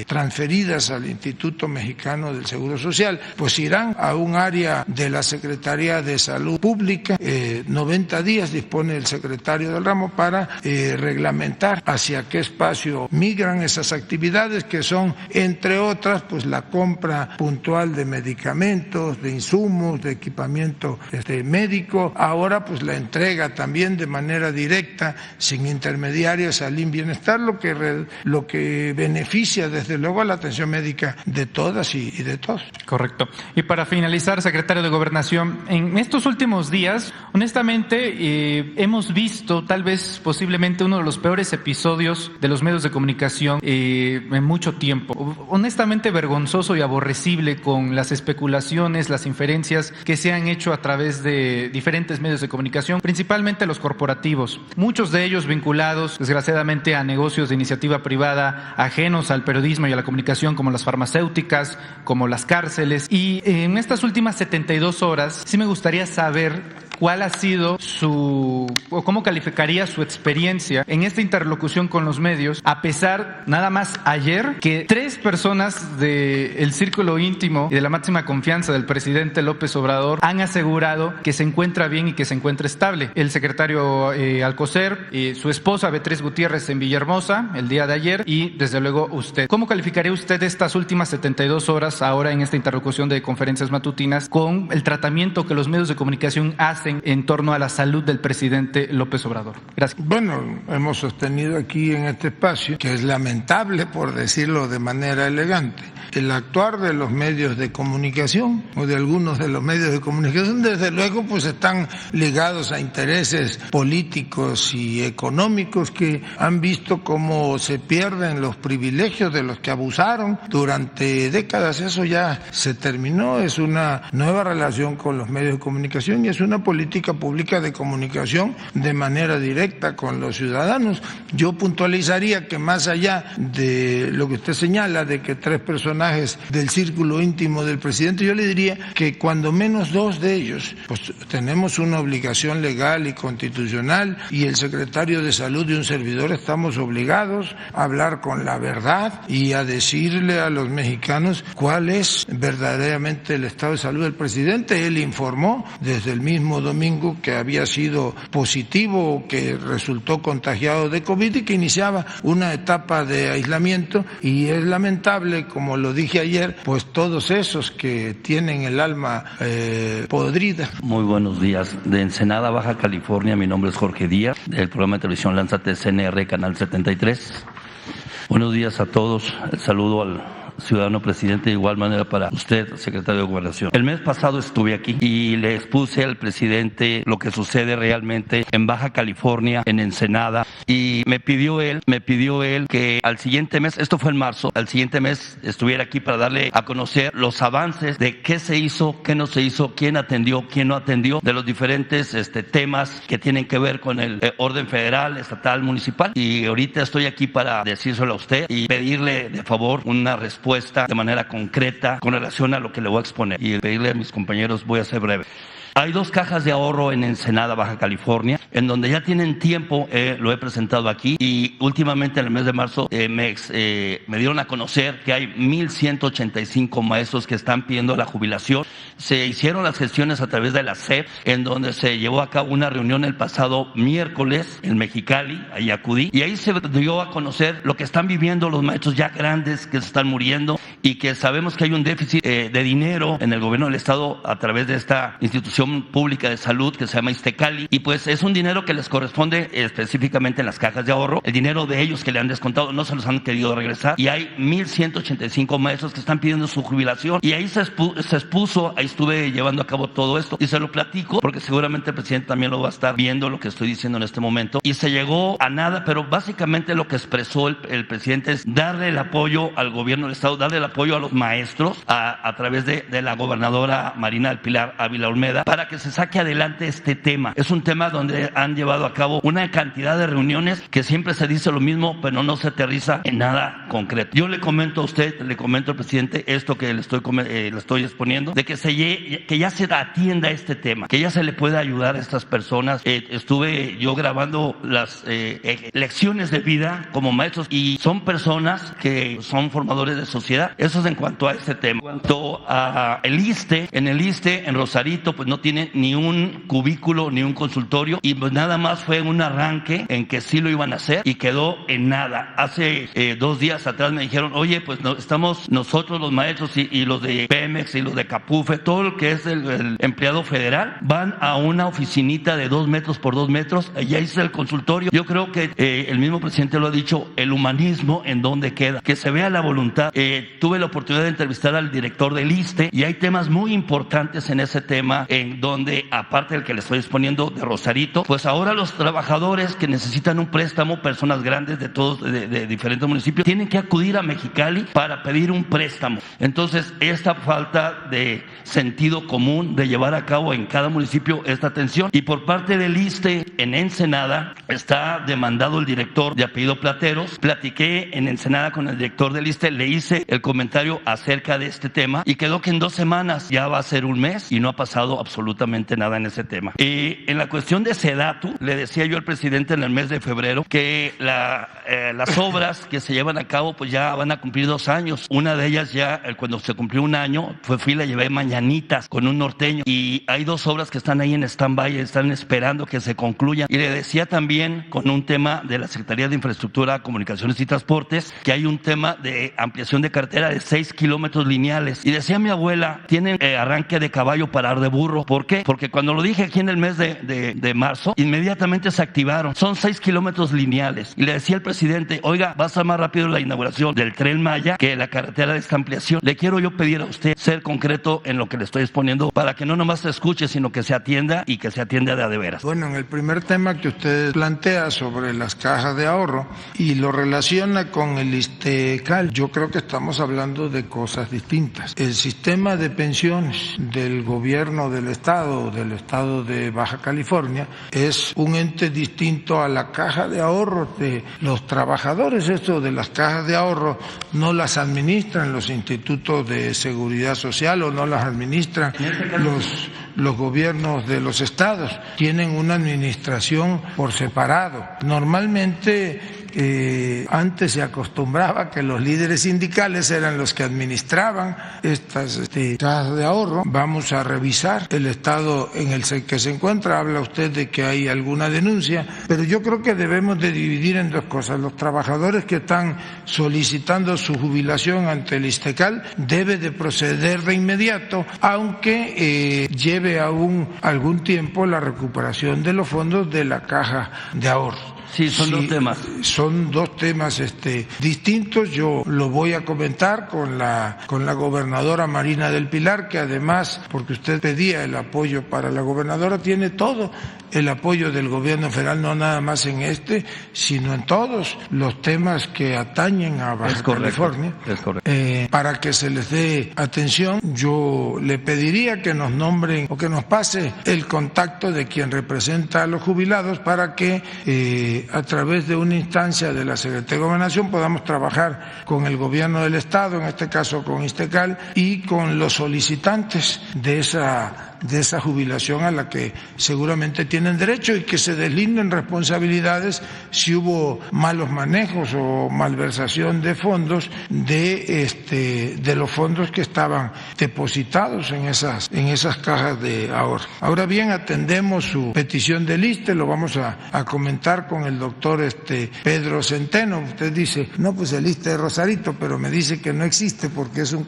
transferidas al Instituto Mexicano del Seguro Social, pues irán a un área de la Secretaría de Salud Pública. 90 días dispone el secretario del ramo para reglamentar hacia qué espacio migran esas actividades, que son, entre otras, pues la compra puntual de medicamentos, de insumos, de equipamiento médico. Ahora pues la entrega también de manera directa, sin intermediarios, al InBienestar, lo que beneficia desde luego a la atención médica de todas y de todos. Correcto. Y para finalizar, secretario de Gobernación, en estos últimos días, honestamente, hemos visto tal vez posiblemente uno de los peores episodios de los medios de comunicación en mucho tiempo. Honestamente vergonzoso y aborrecible con las especulaciones, las inferencias que se han hecho a través de diferentes medios de comunicación, principalmente los corporativos, muchos de ellos vinculados desgraciadamente a negocios de iniciativa privada ajenos al periodismo y a la comunicación, como las farmacéuticas, como las cárceles. Y en estas últimas 72 horas sí me gustaría saber ¿cuál ha sido o cómo calificaría su experiencia en esta interlocución con los medios, a pesar, nada más ayer, que 3 personas del círculo íntimo y de la máxima confianza del presidente López Obrador han asegurado que se encuentra bien y que se encuentra estable? El secretario Alcocer, su esposa Beatriz Gutiérrez en Villahermosa el día de ayer, y desde luego usted. ¿Cómo calificaría usted estas últimas 72 horas ahora en esta interlocución de conferencias matutinas con el tratamiento que los medios de comunicación hacen en torno a la salud del presidente López Obrador? Gracias. Bueno, hemos sostenido aquí en este espacio que es lamentable, por decirlo de manera elegante, el actuar de los medios de comunicación o de algunos de los medios de comunicación. Desde luego pues están ligados a intereses políticos y económicos que han visto cómo se pierden los privilegios de los que abusaron durante décadas. Eso ya se terminó. Es una nueva relación con los medios de comunicación y es una política pública de comunicación de manera directa con los ciudadanos. Yo puntualizaría que más allá de lo que usted señala de que 3 personas personajes del círculo íntimo del presidente, yo le diría que cuando menos 2 de ellos, pues tenemos una obligación legal y constitucional, y el secretario de Salud y un servidor estamos obligados a hablar con la verdad y a decirle a los mexicanos cuál es verdaderamente el estado de salud del presidente. Él informó desde el mismo domingo que había sido positivo, que resultó contagiado de COVID y que iniciaba una etapa de aislamiento, y es lamentable, como lo dije ayer, pues todos esos que tienen el alma podrida. Muy buenos días. De Ensenada, Baja California, mi nombre es Jorge Díaz, del programa de televisión Lánzate CNR, Canal 73. Buenos días a todos. El saludo al ciudadano presidente, de igual manera para usted, secretario de Gobernación. El mes pasado estuve aquí y le expuse al presidente lo que sucede realmente en Baja California, en Ensenada, y me pidió él que al siguiente mes, esto fue en marzo, al siguiente mes estuviera aquí para darle a conocer los avances de qué se hizo, qué no se hizo, quién atendió, quién no atendió, de los diferentes temas que tienen que ver con el orden federal, estatal, municipal. Y ahorita estoy aquí para decírselo a usted y pedirle de favor una respuesta de manera concreta con relación a lo que le voy a exponer, y pedirle a mis compañeros, voy a ser breve. Hay 2 cajas de ahorro en Ensenada, Baja California, en donde ya tienen tiempo, lo he presentado aquí, y últimamente en el mes de marzo me dieron a conocer que hay 1,185 maestros que están pidiendo la jubilación. Se hicieron las gestiones a través de la SEP, en donde se llevó a cabo una reunión el pasado miércoles en Mexicali, ahí acudí, y ahí se dio a conocer lo que están viviendo los maestros ya grandes que se están muriendo, y que sabemos que hay un déficit de dinero en el gobierno del estado a través de esta institución pública de salud que se llama Iztecali, y pues es un dinero que les corresponde específicamente en las cajas de ahorro. El dinero de ellos que le han descontado no se los han querido regresar, y hay 1,185 maestros que están pidiendo su jubilación, y ahí se expuso, ahí estuve llevando a cabo todo esto, y se lo platico porque seguramente el presidente también lo va a estar viendo, lo que estoy diciendo en este momento, y se llegó a nada. Pero básicamente lo que expresó el presidente es darle el apoyo al gobierno del estado, darle el apoyo a los maestros a través de la gobernadora Marina del Pilar Ávila Olmeda, para que se saque adelante este tema. Es un tema donde han llevado a cabo una cantidad de reuniones que siempre se dice lo mismo, pero no se aterriza en nada concreto. Yo le comento a usted, le comento al presidente esto que le estoy exponiendo, de que ya se atienda este tema, que ya se le pueda ayudar a estas personas. Estuve yo grabando las lecciones de vida como maestros, y son personas que son formadores de sociedad. Eso es en cuanto a este tema. En cuanto a el ISSSTE, en Rosarito, pues no tiene ni un cubículo ni un consultorio, y pues nada más fue un arranque en que sí lo iban a hacer y quedó en nada. Hace 2 días atrás me dijeron, oye, pues no, estamos nosotros los maestros y los de Pemex y los de Capufe, todo lo que es el empleado federal, van a una oficinita de 2 metros por 2 metros, y ahí está el consultorio. Yo creo que el mismo presidente lo ha dicho, el humanismo en dónde queda, que se vea la voluntad. Tuve la oportunidad de entrevistar al director del ISSSTE, y hay temas muy importantes en ese tema, en donde, aparte del que le estoy exponiendo de Rosarito, pues ahora los trabajadores que necesitan un préstamo, personas grandes de diferentes municipios, tienen que acudir a Mexicali para pedir un préstamo. Entonces, esta falta de sentido común de llevar a cabo en cada municipio esta atención, y por parte del ISSSTE en Ensenada está demandado el director de apellido Plateros. Platiqué en Ensenada con el director del ISSSTE, le hice el comentario acerca de este tema, y quedó que en 2 semanas, ya va a ser un mes, y no ha pasado absolutamente nada en ese tema. En la cuestión de Sedatu, le decía yo al presidente en el mes de febrero que las obras que se llevan a cabo pues ya van a cumplir 2 años. Una de ellas ya, cuando se cumplió 1 año, fui y la llevé mañanitas con un norteño, y hay 2 obras que están ahí en stand-by, están esperando que se concluyan. Y le decía también, con un tema de la Secretaría de Infraestructura, Comunicaciones y Transportes, que hay un tema de ampliación de carretera de 6 kilómetros lineales. Y decía mi abuela, tienen arranque de caballo para ar de burro. ¿Por qué? Porque cuando lo dije aquí en el mes de marzo, inmediatamente se activaron. Son 6 kilómetros lineales. Y le decía al presidente, oiga, va a ser más rápido la inauguración del Tren Maya que la carretera de esta ampliación. Le quiero yo pedir a usted ser concreto en lo que le estoy exponiendo, para que no nomás se escuche, sino que se atienda, y que se atienda de a de veras. Bueno, en el primer tema que usted plantea sobre las cajas de ahorro y lo relaciona con el Iztecal, yo creo que estamos hablando de cosas distintas. El sistema de pensiones del gobierno del Estado, del Estado de Baja California, es un ente distinto a la caja de ahorros de los trabajadores. Esto de las cajas de ahorro no las administran los institutos de seguridad social o no las administran los gobiernos de los estados, tienen una administración por separado. Normalmente antes se acostumbraba que los líderes sindicales eran los que administraban estas cajas de ahorro. Vamos a revisar el estado en el que se encuentra. Habla usted de que hay alguna denuncia, pero yo creo que debemos de dividir en dos cosas. Los trabajadores que están solicitando su jubilación ante el ISTECAL debe de proceder de inmediato, aunque lleve aún algún tiempo la recuperación de los fondos de la caja de ahorro. Sí, son dos temas. Son dos temas distintos. Yo lo voy a comentar con la gobernadora Marina del Pilar, que además, porque usted pedía el apoyo para la gobernadora, tiene todo el apoyo del gobierno federal, no nada más en sino en todos los temas que atañen a Baja California. Es correcto. Para que se les dé atención, yo le pediría que nos nombren o que nos pase el contacto de quien representa a los jubilados para que a través de una instancia de la Secretaría de Gobernación podamos trabajar con el gobierno del Estado, en este caso con ISTECAL, y con los solicitantes de esa jubilación a la que seguramente tienen derecho, y que se deslinden responsabilidades si hubo malos manejos o malversación de fondos de los fondos que estaban depositados en esas cajas de ahorro. Ahora bien, atendemos su petición del ISSSTE, lo vamos a comentar con el doctor Pedro Centeno. Usted dice, no, pues el ISSSTE de Rosarito, pero me dice que no existe porque es un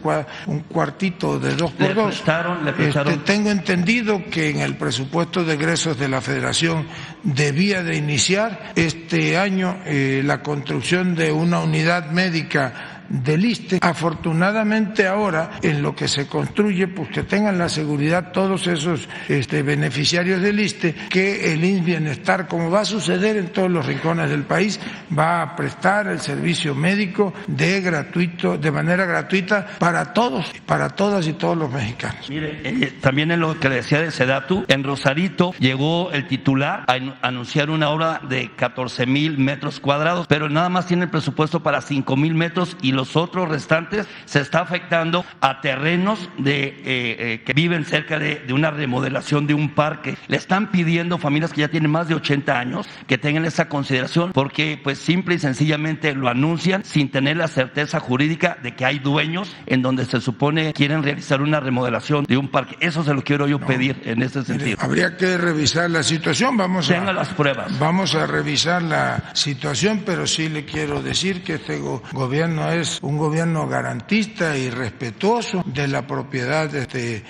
cuartito de 2x2. Le prestaron. Tengo entendido que en el presupuesto de egresos de la Federación debía de iniciar este año la construcción de una unidad médica del ISSSTE. Afortunadamente ahora, en lo que se construye, pues que tengan la seguridad todos esos beneficiarios del ISSSTE, que el IMSS Bienestar, como va a suceder en todos los rincones del país, va a prestar el servicio médico de manera gratuita para todos, para todas y todos los mexicanos. Mire, también en lo que le decía de SEDATU, en Rosarito llegó el titular a anunciar una obra de 14,000 metros cuadrados, pero nada más tiene el presupuesto para 5,000 metros, y los otros restantes se está afectando a terrenos que viven cerca de una remodelación de un parque. Le están pidiendo familias que ya tienen más de 80 años que tengan esa consideración, porque pues simple y sencillamente lo anuncian sin tener la certeza jurídica de que hay dueños en donde se supone quieren realizar una remodelación de un parque. Eso se lo quiero yo pedir en ese sentido. Habría que revisar la situación. Tenga las pruebas. Vamos a revisar la situación, pero sí le quiero decir que este gobierno es un gobierno garantista y respetuoso de la propiedad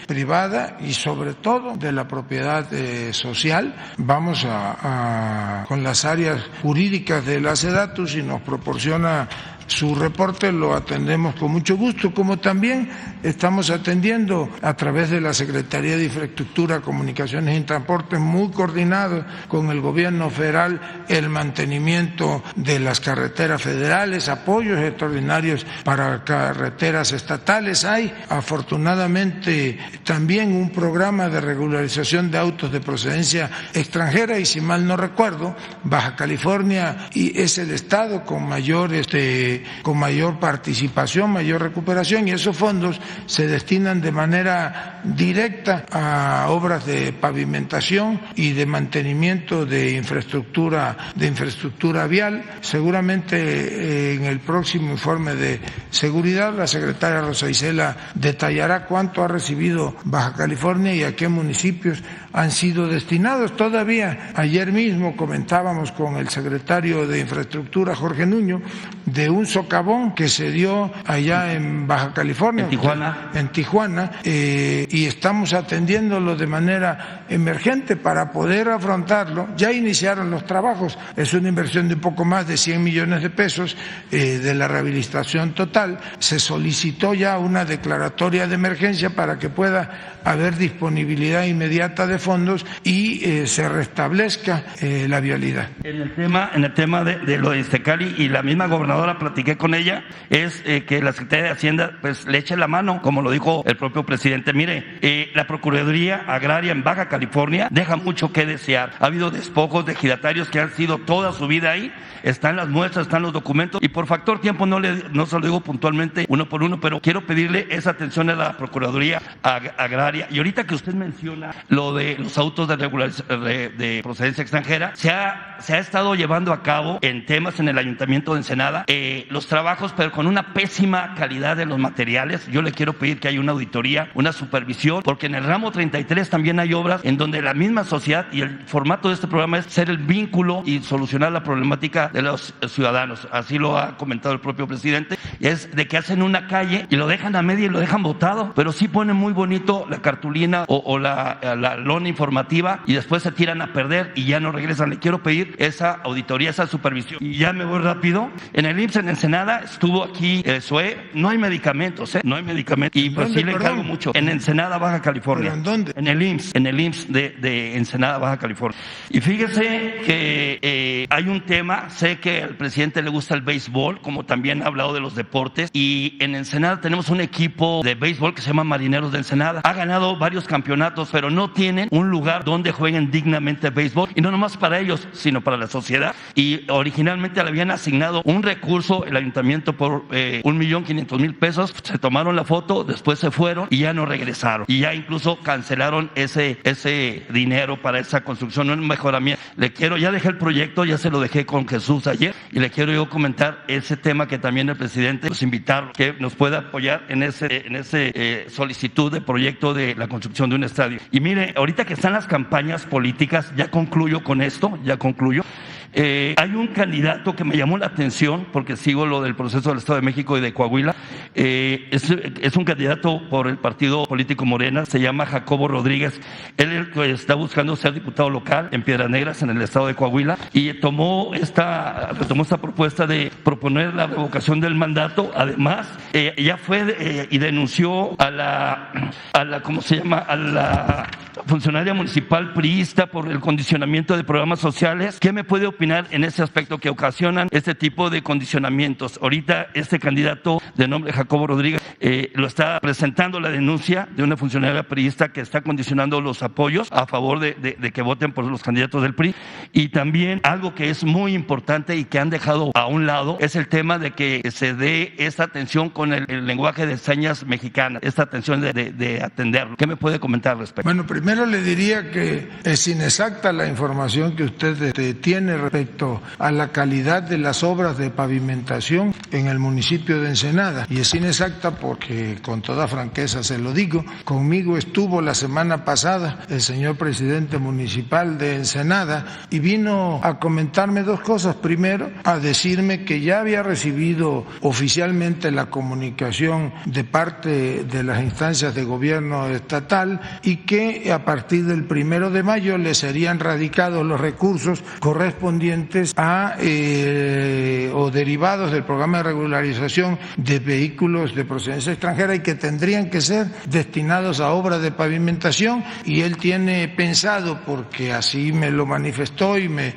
privada y sobre todo de la propiedad social. Vamos con las áreas jurídicas de la SEDATU, si nos proporciona su reporte, lo atendemos con mucho gusto, como también estamos atendiendo a través de la Secretaría de Infraestructura, Comunicaciones y Transportes, muy coordinado con el gobierno federal, el mantenimiento de las carreteras federales, apoyos extraordinarios para carreteras estatales. Hay afortunadamente también un programa de regularización de autos de procedencia extranjera, y si mal no recuerdo, Baja California es el estado con mayor participación, mayor recuperación, y esos fondos se destinan de manera directa a obras de pavimentación y de mantenimiento de infraestructura vial. Seguramente en el próximo informe de seguridad la secretaria Rosa Isela detallará cuánto ha recibido Baja California y a qué municipios han sido destinados. Todavía ayer mismo comentábamos con el secretario de Infraestructura, Jorge Nuño, de un socavón que se dio allá en Baja California, en Tijuana, y estamos atendiéndolo de manera emergente para poder afrontarlo. Ya iniciaron los trabajos, es una inversión de un poco más de 100 millones de pesos de la rehabilitación total. Se solicitó ya una declaratoria de emergencia para que pueda haber disponibilidad inmediata de fondos y se restablezca la vialidad. En el tema de lo de ISTECAL, y la misma gobernadora platiqué con ella, es que la Secretaría de Hacienda pues le eche la mano, como lo dijo el propio presidente. Mire, la Procuraduría Agraria en Baja California deja mucho que desear. Ha habido despojos de ejidatarios que han sido toda su vida ahí, están las muestras, están los documentos, y por factor tiempo no se lo digo puntualmente uno por uno, pero quiero pedirle esa atención a la Procuraduría Agraria. Y ahorita que usted menciona lo de los autos de procedencia extranjera, se ha estado llevando a cabo en temas en el Ayuntamiento de Ensenada los trabajos, pero con una pésima calidad de los materiales. Yo le quiero pedir que haya una auditoría, una supervisión, porque en el ramo 33 también hay obras en donde la misma sociedad, y el formato de este programa es ser el vínculo y solucionar la problemática de los ciudadanos. Así lo ha comentado el propio presidente, y es de que hacen una calle y lo dejan a media y lo dejan botado, pero sí ponen muy bonito la cartulina o la lona informativa, y después se tiran a perder y ya no regresan. Le quiero pedir esa auditoría, esa supervisión. Y ya me voy rápido. En el IMSS en Ensenada estuvo aquí SOE, no hay medicamentos, no hay medicamentos, y pues sí le encargo mucho. En Ensenada, Baja California. ¿Pero en dónde? En el IMSS de Ensenada, Baja California. Y fíjese que hay un tema, sé que al presidente le gusta el béisbol, como también ha hablado de los deportes, y en Ensenada tenemos un equipo de béisbol que se llama Marineros de Ensenada. Ha ganado varios campeonatos, pero no tienen un lugar donde jueguen dignamente béisbol, y no nomás para ellos, sino para la sociedad. Y originalmente le habían asignado un recurso el ayuntamiento por $1,500,000. Se tomaron la foto, después se fueron y ya no regresaron, y ya incluso cancelaron ese dinero para esa construcción, un mejoramiento. Ya dejé el proyecto, ya se lo dejé con Jesús ayer, y le quiero yo comentar ese tema que también el presidente nos invitar que nos pueda apoyar en ese solicitud de proyecto de la construcción de un estadio. Y mire, ahorita que están las campañas políticas, ya concluyo con esto, hay un candidato que me llamó la atención, porque sigo lo del proceso del Estado de México y de Coahuila. Es un candidato por el partido político Morena, se llama Jacobo Rodríguez. Él está buscando ser diputado local en Piedras Negras, en el estado de Coahuila, y retomó esta propuesta de proponer la revocación del mandato. Además, ya fue y denunció a la funcionaria municipal priista por el condicionamiento de programas sociales. ¿Qué me puede opinar en ese aspecto que ocasionan este tipo de condicionamientos? Ahorita este candidato de nombre Jacobo Rodríguez lo está presentando la denuncia de una funcionaria priista que está condicionando los apoyos a favor de que voten por los candidatos del PRI. Y también algo que es muy importante y que han dejado a un lado es el tema de que se dé esta atención con el lenguaje de señas mexicana, esta atención de atenderlo. ¿Qué me puede comentar al respecto? Bueno, primero le diría que es inexacta la información que usted tiene respecto a la calidad de las obras de pavimentación en el municipio de Ensenada, y es inexacta porque, con toda franqueza se lo digo, conmigo estuvo la semana pasada el señor presidente municipal de Ensenada y vino a comentarme dos cosas. Primero, a decirme que ya había recibido oficialmente la comunicación de parte de las instancias de gobierno estatal, y que a partir del 1 de mayo le serían radicados los recursos correspondientes o derivados del programa de regularización de vehículos de procedencia extranjera, y que tendrían que ser destinados a obras de pavimentación. Y él tiene pensado, porque así me lo manifestó y me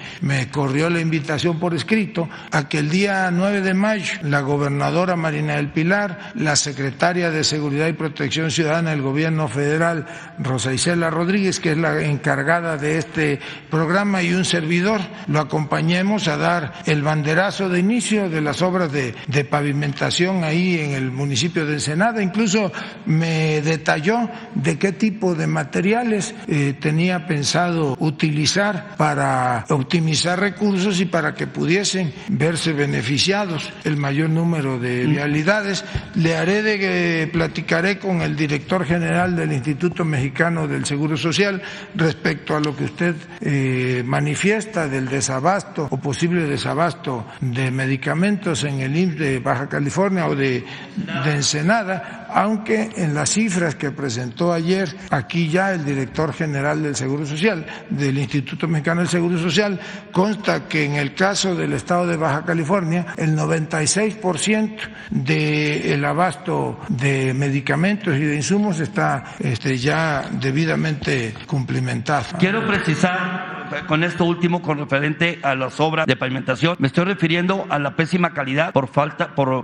corrió la invitación por escrito, a que el día 9 de mayo la gobernadora Marina del Pilar, la secretaria de Seguridad y Protección Ciudadana del gobierno federal, Rosa Isela Rodríguez, que es la encargada de este programa, y un servidor lo acompañemos a dar el banderazo de inicio de las obras de pavimentación ahí en el municipio de Ensenada. Incluso me detalló de qué tipo de materiales tenía pensado utilizar para optimizar recursos y para que pudiesen verse beneficiados el mayor número de vialidades. Platicaré con el director general del Instituto Mexicano del Seguro Social respecto a lo que usted manifiesta del desabasto o posible desabasto de medicamentos en el IMSS de Baja California o de Ensenada, aunque en las cifras que presentó ayer aquí ya el director general del Seguro Social, del Instituto Mexicano del Seguro Social, consta que en el caso del estado de Baja California el 96% del abasto de medicamentos y de insumos está ya debidamente cumplimentado. Quiero precisar con esto último, con referente a las obras de pavimentación, me estoy refiriendo a la pésima calidad por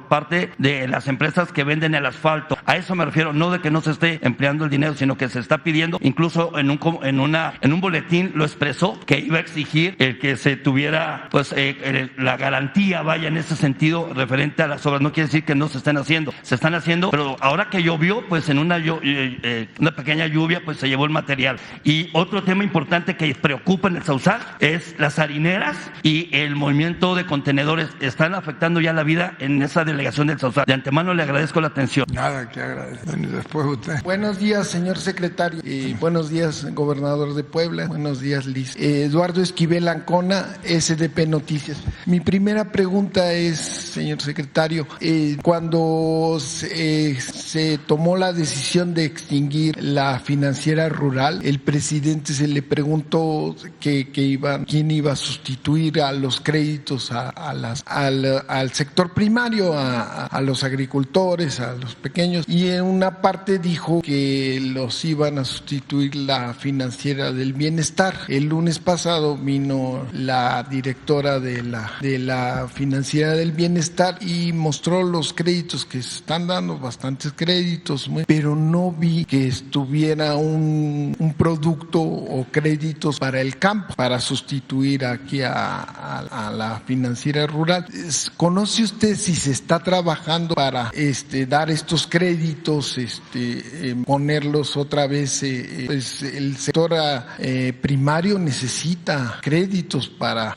parte de las empresas que venden el asfalto. A eso me refiero, no de que no se esté empleando el dinero, sino que se está pidiendo, incluso en un boletín lo expresó, que iba a exigir el que se tuviera la garantía, vaya, en ese sentido, referente a las obras. No quiere decir que no se estén haciendo, se están haciendo, pero ahora que llovió, pues en una pequeña lluvia, pues se llevó el material. Y otro tema importante que preocupa en el Sauzal es las harineras y el movimiento de contenedores. Están afectando ya la vida en esa delegación del Sauzal. De antemano le agradezco la atención. Nada que agradecer. Y después usted. Buenos días, señor secretario. Buenos días, gobernador de Puebla. Buenos días, Liz. Eduardo Esquivel Ancona, SDP Noticias. Mi primera pregunta es, señor secretario, cuando se tomó la decisión de extinguir la financiera rural, el presidente se le preguntó quién iba a sustituir a los créditos al sector primario, a los agricultores, a los pequeños, y en una parte dijo que los iban a sustituir la financiera del bienestar. El lunes pasado vino la directora de la financiera del bienestar y mostró los créditos que se están dando, bastantes créditos, pero no vi que estuviera un producto o créditos para el campo, para sustituir aquí a la financiera rural. ¿Conoce usted si se está trabajando para dar estos créditos, ponerlos otra vez? Pues el sector primario necesita créditos para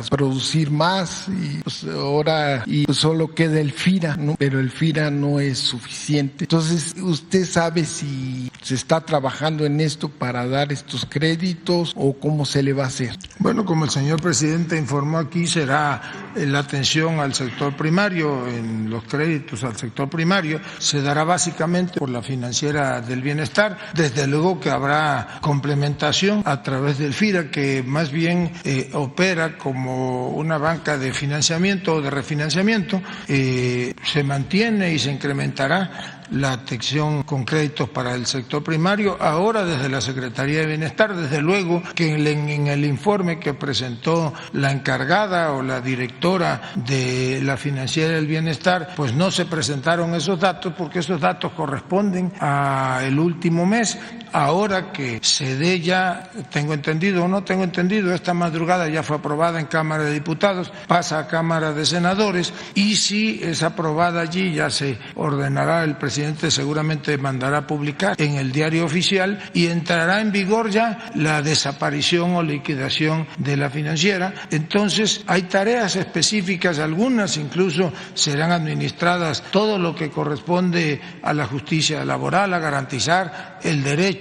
producir más, y pues ahora solo queda el FIRA, ¿no? Pero el FIRA no es suficiente. Entonces, ¿usted sabe si se está trabajando en esto para dar estos créditos o cómo se le va a hacer? Bueno, como el señor presidente informó aquí, será la atención al sector primario. En los créditos al sector primario se dará básicamente por la financiera del bienestar. Desde luego que habrá complementación a través del FIRA, que más bien opera como una banca de financiamiento o de refinanciamiento. Se mantiene y se incrementará la atención con créditos para el sector primario. Ahora, desde la Secretaría de Bienestar, desde luego que en el informe que presentó la encargada o la directora de la financiera del bienestar, pues no se presentaron esos datos, porque esos datos corresponden al último mes. Ahora que se dé ya, tengo entendido o no tengo entendido, esta madrugada ya fue aprobada en Cámara de Diputados, pasa a Cámara de Senadores, y si es aprobada allí, ya se ordenará, el presidente seguramente mandará a publicar en el Diario Oficial, y entrará en vigor ya la desaparición o liquidación de la financiera. Entonces hay tareas específicas, algunas incluso serán administradas, todo lo que corresponde a la justicia laboral, a garantizar el derecho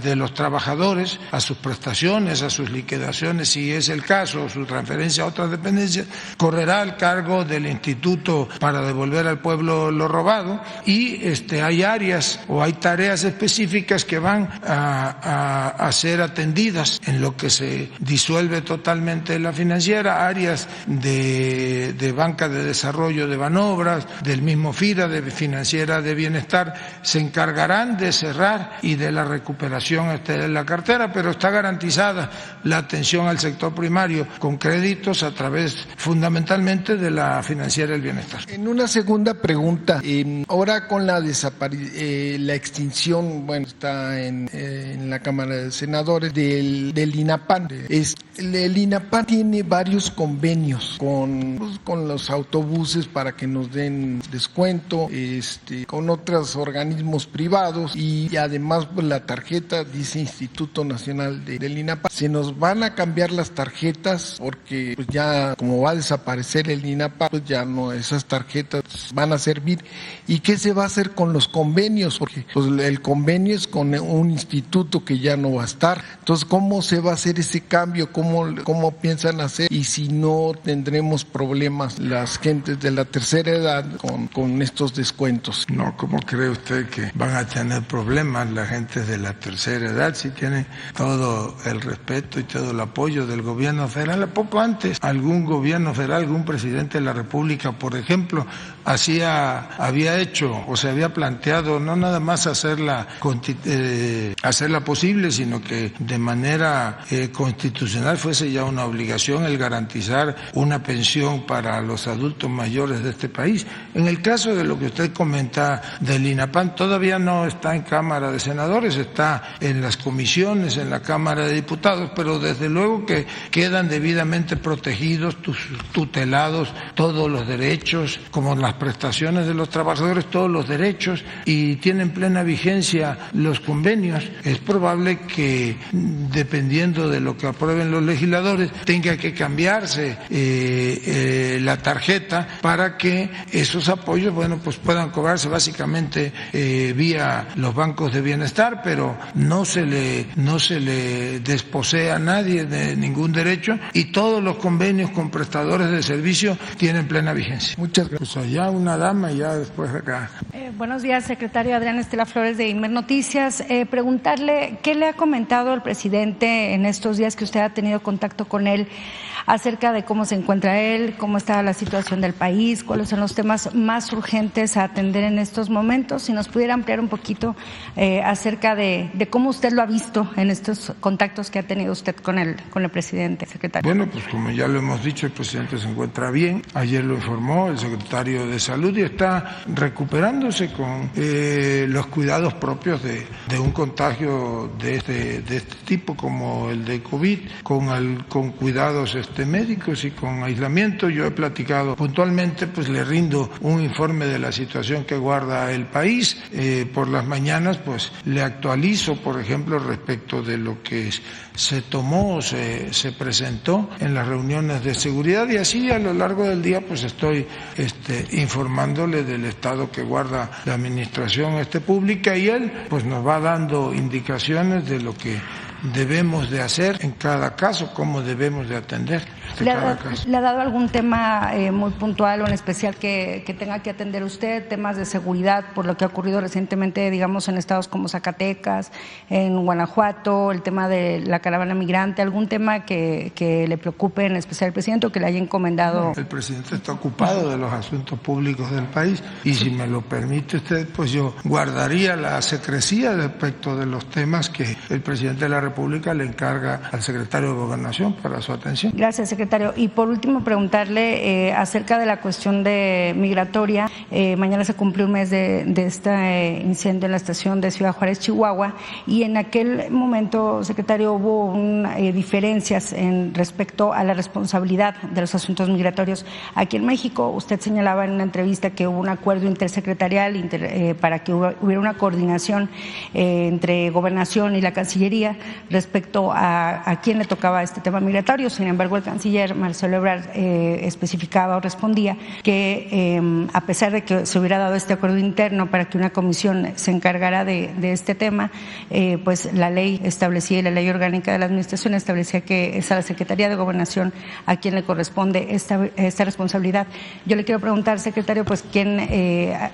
de los trabajadores a sus prestaciones, a sus liquidaciones, si es el caso, su transferencia a otras dependencias, correrá al cargo del Instituto para devolver al pueblo lo robado, y hay áreas o hay tareas específicas que van a ser atendidas en lo que se disuelve totalmente la financiera, áreas de banca de desarrollo de Banobras, del mismo FIRA, de financiera de bienestar, se encargarán de cerrar y de la recuperación de la cartera, pero está garantizada la atención al sector primario con créditos a través fundamentalmente de la financiera del bienestar. En una segunda pregunta, ahora con la extinción, bueno, está en la Cámara de Senadores del INAPAN. El INAPAN tiene varios convenios con los autobuses para que nos den descuento, con otros organismos privados, y además pues, la tarjeta dice Instituto Nacional del INAPAN. Se nos van a cambiar las tarjetas porque pues ya como va a desaparecer el INAPAN, pues ya no, esas tarjetas van a servir. ¿Y qué se va a hacer con los convenios? Porque pues, el convenio es con un instituto que ya no va a estar. Entonces, ¿cómo se va a hacer ese cambio? ¿Cómo piensan hacer? Y si no tendremos problemas las gentes de la tercera edad con estos descuentos. No, ¿cómo cree usted que van a tener problemas la gente de la tercera edad si tienen todo el respeto y todo el apoyo del gobierno federal? Poco antes, algún gobierno federal, algún presidente de la República, por ejemplo, hacía había hecho o se había planteado no nada más hacerla posible, sino que de manera constitucional fuese ya una obligación el garantizar una pensión para los adultos mayores de este país. En el caso de lo que usted comenta del INAPAM, todavía no está en Cámara de Senadores, está en las comisiones, en la Cámara de Diputados, pero desde luego que quedan debidamente protegidos, tutelados todos los derechos, como las prestaciones de los trabajadores, todos los derechos, y tienen plena vigencia los convenios. Es probable que, dependiendo de lo que aprueben los legisladores, tenga que cambiarse la tarjeta para que esos apoyos, pues puedan cobrarse básicamente vía los bancos de bienestar, pero no se le desposea a nadie de ningún derecho, y todos los convenios con prestadores de servicio tienen plena vigencia. Muchas gracias. Pues allá una dama y ya después acá. Buenos días, secretario. Adriana Estela Flores de Imer Noticias. Preguntarle qué le ha comentado el presidente en estos días que usted ha tenido contacto con él acerca de cómo se encuentra él, cómo está la situación del país, cuáles son los temas más urgentes a atender en estos momentos. Si nos pudiera ampliar un poquito acerca de cómo usted lo ha visto en estos contactos que ha tenido usted con el presidente, secretario. Bueno, pues como ya lo hemos dicho, el presidente se encuentra bien. Ayer lo informó el secretario de Salud y está recuperándose con los cuidados propios de un contagio de este tipo como el de COVID, con cuidados médicos y con aislamiento. Yo he platicado puntualmente, pues le rindo un informe de la situación que guarda el país. Por las mañanas, pues le actualizo, por ejemplo, respecto de lo que se tomó, se presentó en las reuniones de seguridad, y así a lo largo del día pues estoy informándole del estado que guarda la administración pública, y él pues nos va dando indicaciones de lo que debemos de hacer en cada caso, cómo debemos de atender cada caso. ¿Le ha dado algún tema muy puntual o en especial que tenga que atender usted, temas de seguridad por lo que ha ocurrido recientemente, digamos, en estados como Zacatecas, en Guanajuato, el tema de la caravana migrante, algún tema que le preocupe en especial al presidente o que le haya encomendado? El presidente está ocupado de los asuntos públicos del país, y si me lo permite usted, pues yo guardaría la secrecía respecto de los temas que el presidente de la República le encarga al secretario de Gobernación para su atención. Gracias, secretario. Y por último, preguntarle acerca de la cuestión de migratoria. Mañana se cumple un mes de este incendio en la estación de Ciudad Juárez, Chihuahua, y en aquel momento, secretario, hubo diferencias en respecto a la responsabilidad de los asuntos migratorios aquí en México. Usted señalaba en una entrevista que hubo un acuerdo intersecretarial para que hubiera una coordinación entre Gobernación y la Cancillería respecto a quién le tocaba este tema migratorio. Sin embargo, el canciller Marcelo Ebrard especificaba o respondía que a pesar de que se hubiera dado este acuerdo interno para que una comisión se encargara de este tema, pues la ley establecía, y la ley orgánica de la administración establecía que es a la Secretaría de Gobernación a quien le corresponde esta responsabilidad. Yo le quiero preguntar, secretario, pues quién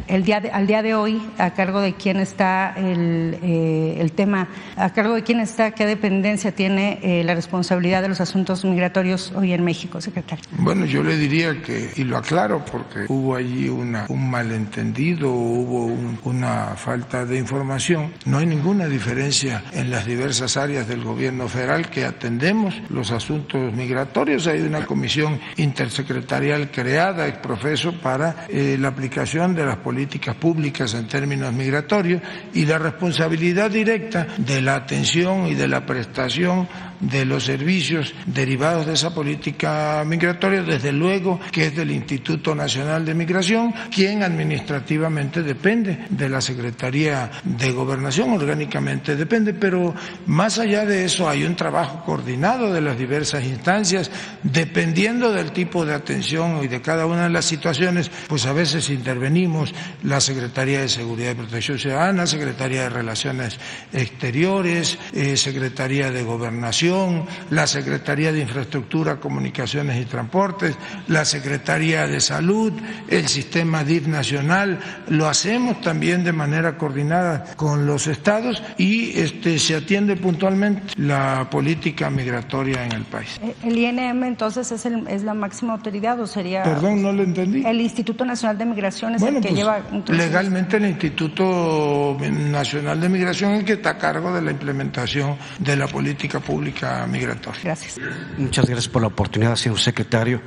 al día de hoy, a cargo de quién está el tema, a cargo de quién está, qué dependencia tiene la responsabilidad de los asuntos migratorios hoy en México, secretario. Bueno, yo le diría que, y lo aclaro porque hubo allí un malentendido, hubo una falta de información, no hay ninguna diferencia en las diversas áreas del gobierno federal que atendemos los asuntos migratorios. Hay una comisión intersecretarial creada ex profeso para la aplicación de las políticas públicas en términos migratorios, y la responsabilidad directa de la atención y de la prestación de los servicios derivados de esa política migratoria, desde luego que es del Instituto Nacional de Migración, quien administrativamente depende de la Secretaría de Gobernación, orgánicamente depende, pero más allá de eso hay un trabajo coordinado de las diversas instancias, dependiendo del tipo de atención y de cada una de las situaciones, pues a veces intervenimos la Secretaría de Seguridad y Protección Ciudadana, Secretaría de Relaciones Exteriores, Secretaría de Gobernación, Gobernación, la Secretaría de Infraestructura, Comunicaciones y Transportes, la Secretaría de Salud, el sistema DIF nacional. Lo hacemos también de manera coordinada con los estados y se atiende puntualmente la política migratoria en el país. ¿El INM entonces es la máxima autoridad o sería? Perdón, no lo entendí. El Instituto Nacional de Migración es el que pues, lleva... Legalmente el Instituto Nacional de Migración es el que está a cargo de la implementación de la política pública migratoria. Gracias. Muchas gracias por la oportunidad, señor secretario.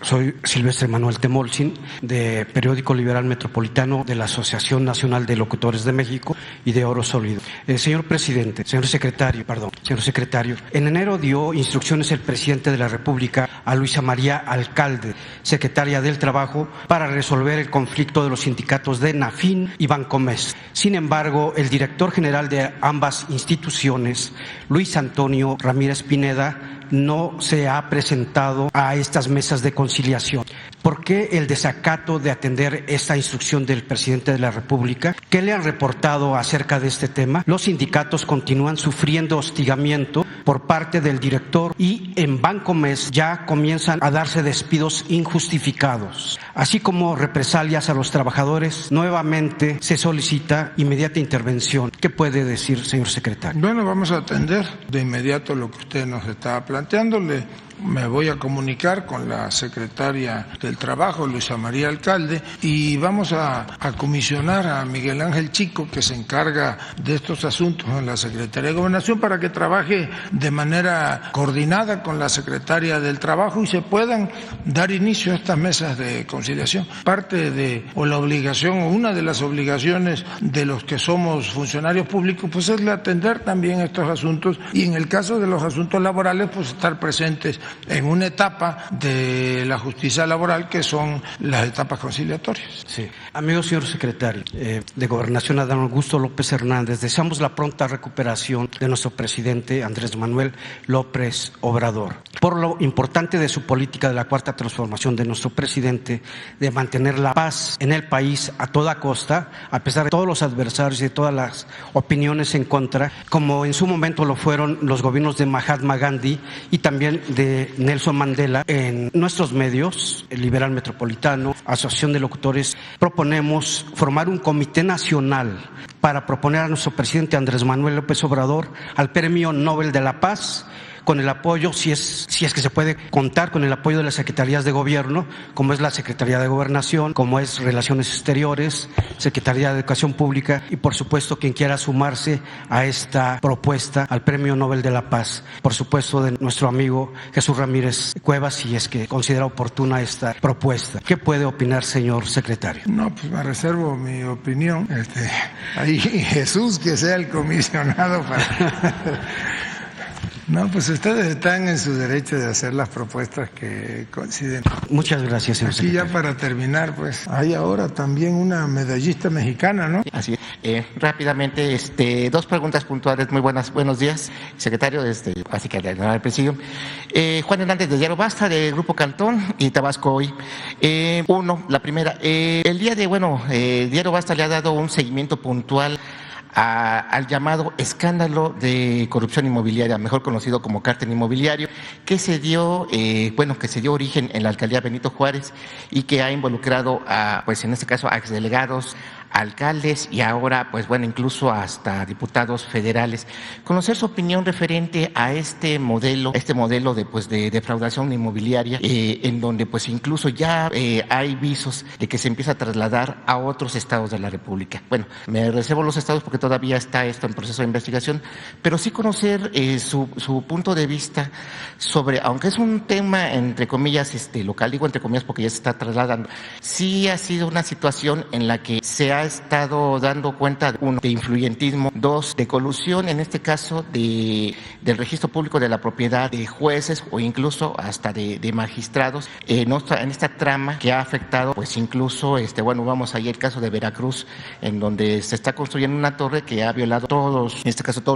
Soy Silvestre Manuel Temolsin, de Periódico Liberal Metropolitano de la Asociación Nacional de Locutores de México y de Oro Sólido. Señor secretario, en enero dio instrucciones el presidente de la República a Luisa María Alcalde, secretaria del Trabajo, para resolver el conflicto de los sindicatos de Nafin y Bancomext. Sin embargo, el director general de ambas instituciones, Luis Antonio Ramírez Pineda, no se ha presentado a estas mesas de conciliación. ¿Por qué el desacato de atender esta instrucción del presidente de la República? ¿Qué le han reportado acerca de este tema? Los sindicatos continúan sufriendo hostigamiento por parte del director y en Bancomext ya comienzan a darse despidos injustificados, así como represalias a los trabajadores. Nuevamente se solicita inmediata intervención. ¿Qué puede decir, señor secretario? Bueno, vamos a atender de inmediato lo que usted nos está planteándole. Me voy a comunicar con la secretaria del Trabajo, Luisa María Alcalde, y vamos a comisionar a Miguel Ángel Chico, que se encarga de estos asuntos en la Secretaría de Gobernación, para que trabaje de manera coordinada con la secretaria del Trabajo y se puedan dar inicio a estas mesas de conciliación. Parte de, o la obligación, o una de las obligaciones de los que somos funcionarios públicos, pues es atender también estos asuntos y en el caso de los asuntos laborales, pues estar presentes en una etapa de la justicia laboral que son las etapas conciliatorias. Sí. Amigo señor secretario de Gobernación, Adán Augusto López Hernández, deseamos la pronta recuperación de nuestro presidente Andrés Manuel López Obrador. Por lo importante de su política de la cuarta transformación de nuestro presidente, de mantener la paz en el país a toda costa, a pesar de todos los adversarios y de todas las opiniones en contra, como en su momento lo fueron los gobiernos de Mahatma Gandhi y también de Nelson Mandela. En nuestros medios, el Liberal Metropolitano, Asociación de Locutores, proponemos formar un comité nacional para proponer a nuestro presidente Andrés Manuel López Obrador al Premio Nobel de la Paz, con el apoyo, si es que se puede contar con el apoyo de las secretarías de gobierno, como es la Secretaría de Gobernación, como es Relaciones Exteriores, Secretaría de Educación Pública y por supuesto quien quiera sumarse a esta propuesta al Premio Nobel de la Paz. Por supuesto de nuestro amigo Jesús Ramírez Cuevas, si es que considera oportuna esta propuesta. ¿Qué puede opinar, señor secretario? No, pues me reservo mi opinión. Ahí Jesús que sea el comisionado para... No, pues ustedes están en su derecho de hacer las propuestas que consideren. Muchas gracias, señor secretario. Y ya para terminar, pues hay ahora también una medallista mexicana, ¿no? Así es. Rápidamente, dos preguntas puntuales. Muy buenos días, secretario, básicamente del presidium. Juan Hernández de Diario Basta, de Grupo Cantón y Tabasco Hoy. La primera, el día de, Diario Basta le ha dado un seguimiento puntual al llamado escándalo de corrupción inmobiliaria, mejor conocido como cártel inmobiliario, que se dio origen en la alcaldía Benito Juárez y que ha involucrado en este caso a exdelegados, alcaldes y ahora, incluso hasta diputados federales. Conocer su opinión referente a este modelo de defraudación inmobiliaria, en donde incluso ya hay visos de que se empieza a trasladar a otros estados de la República. Bueno, me reservo los estados porque todavía está esto en proceso de investigación, pero sí conocer su punto de vista sobre, aunque es un tema entre comillas local, digo entre comillas porque ya se está trasladando, sí ha sido una situación en la que se ha estado dando cuenta, uno, de influyentismo, dos, de colusión, en este caso del registro público de la propiedad de jueces o incluso hasta de magistrados en esta trama que ha afectado incluso vamos ahí el caso de Veracruz, en donde se está construyendo una torre que ha violado todos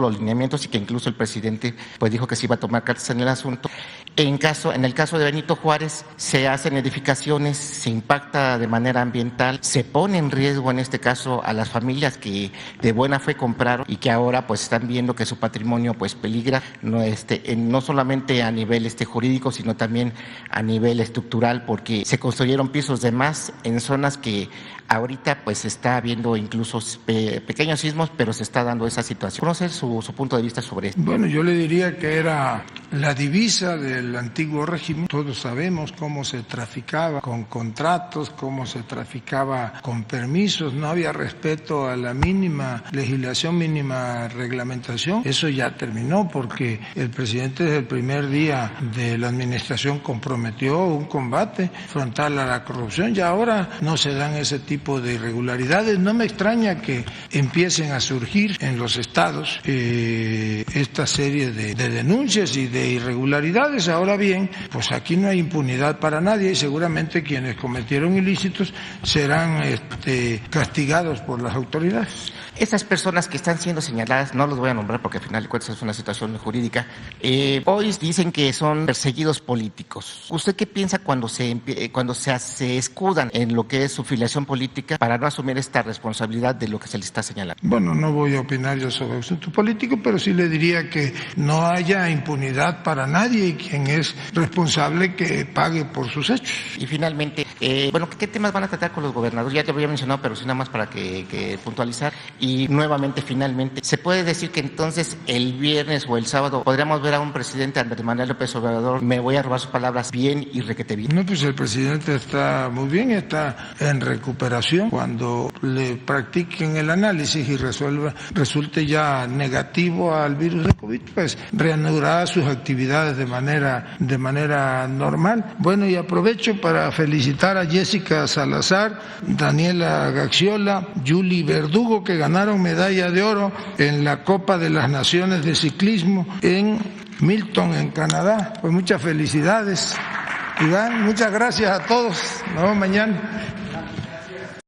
los lineamientos y que incluso el presidente dijo que se iba a tomar cartas en el asunto. En el caso de Benito Juárez, se hacen edificaciones, se impacta de manera ambiental, se pone en riesgo en este caso a las familias que de buena fe compraron y que ahora pues están viendo que su patrimonio pues peligra, no solamente a nivel jurídico, sino también a nivel estructural, porque se construyeron pisos de más en zonas que ahorita pues está habiendo incluso pequeños sismos, pero se está dando esa situación. ¿Conoce su punto de vista sobre esto? Bueno, yo le diría que era la divisa del antiguo régimen. Todos sabemos cómo se traficaba con contratos, cómo se traficaba con permisos, no había respeto a la mínima legislación, mínima reglamentación. Eso ya terminó porque el presidente desde el primer día de la administración comprometió un combate frontal a la corrupción y ahora no se dan ese tipo de irregularidades. No me extraña que empiecen a surgir en los estados esta serie de denuncias y de irregularidades. Ahora bien, pues aquí no hay impunidad para nadie y seguramente quienes cometieron ilícitos serán castigados por las autoridades. Esas personas que están siendo señaladas, no los voy a nombrar porque al final de cuentas es una situación jurídica, hoy dicen que son perseguidos políticos. ¿Usted qué piensa cuando se escudan en lo que es su filiación política para no asumir esta responsabilidad de lo que se les está señalando? Bueno, no voy a opinar yo sobre asunto político, pero sí le diría que no haya impunidad para nadie y quien es responsable que pague por sus hechos. Y finalmente, ¿qué temas van a tratar con los gobernadores? Ya te lo había mencionado, pero sí nada más para que puntualizar. Y nuevamente, finalmente, ¿se puede decir que entonces el viernes o el sábado podríamos ver a un presidente Andrés Manuel López Obrador, me voy a robar sus palabras, bien y requete bien? No, pues el presidente está muy bien, está en recuperación. Cuando le practiquen el análisis y resulte ya negativo al virus de COVID, pues reanudará sus actividades de manera normal. Bueno, y aprovecho para felicitar a Jessica Salazar, Daniela Gaxiola, Yuli Verdugo, que ganaron medalla de oro en la Copa de las Naciones de Ciclismo en Milton, en Canadá. Pues muchas felicidades, Iván, muchas gracias a todos. Nos vemos mañana.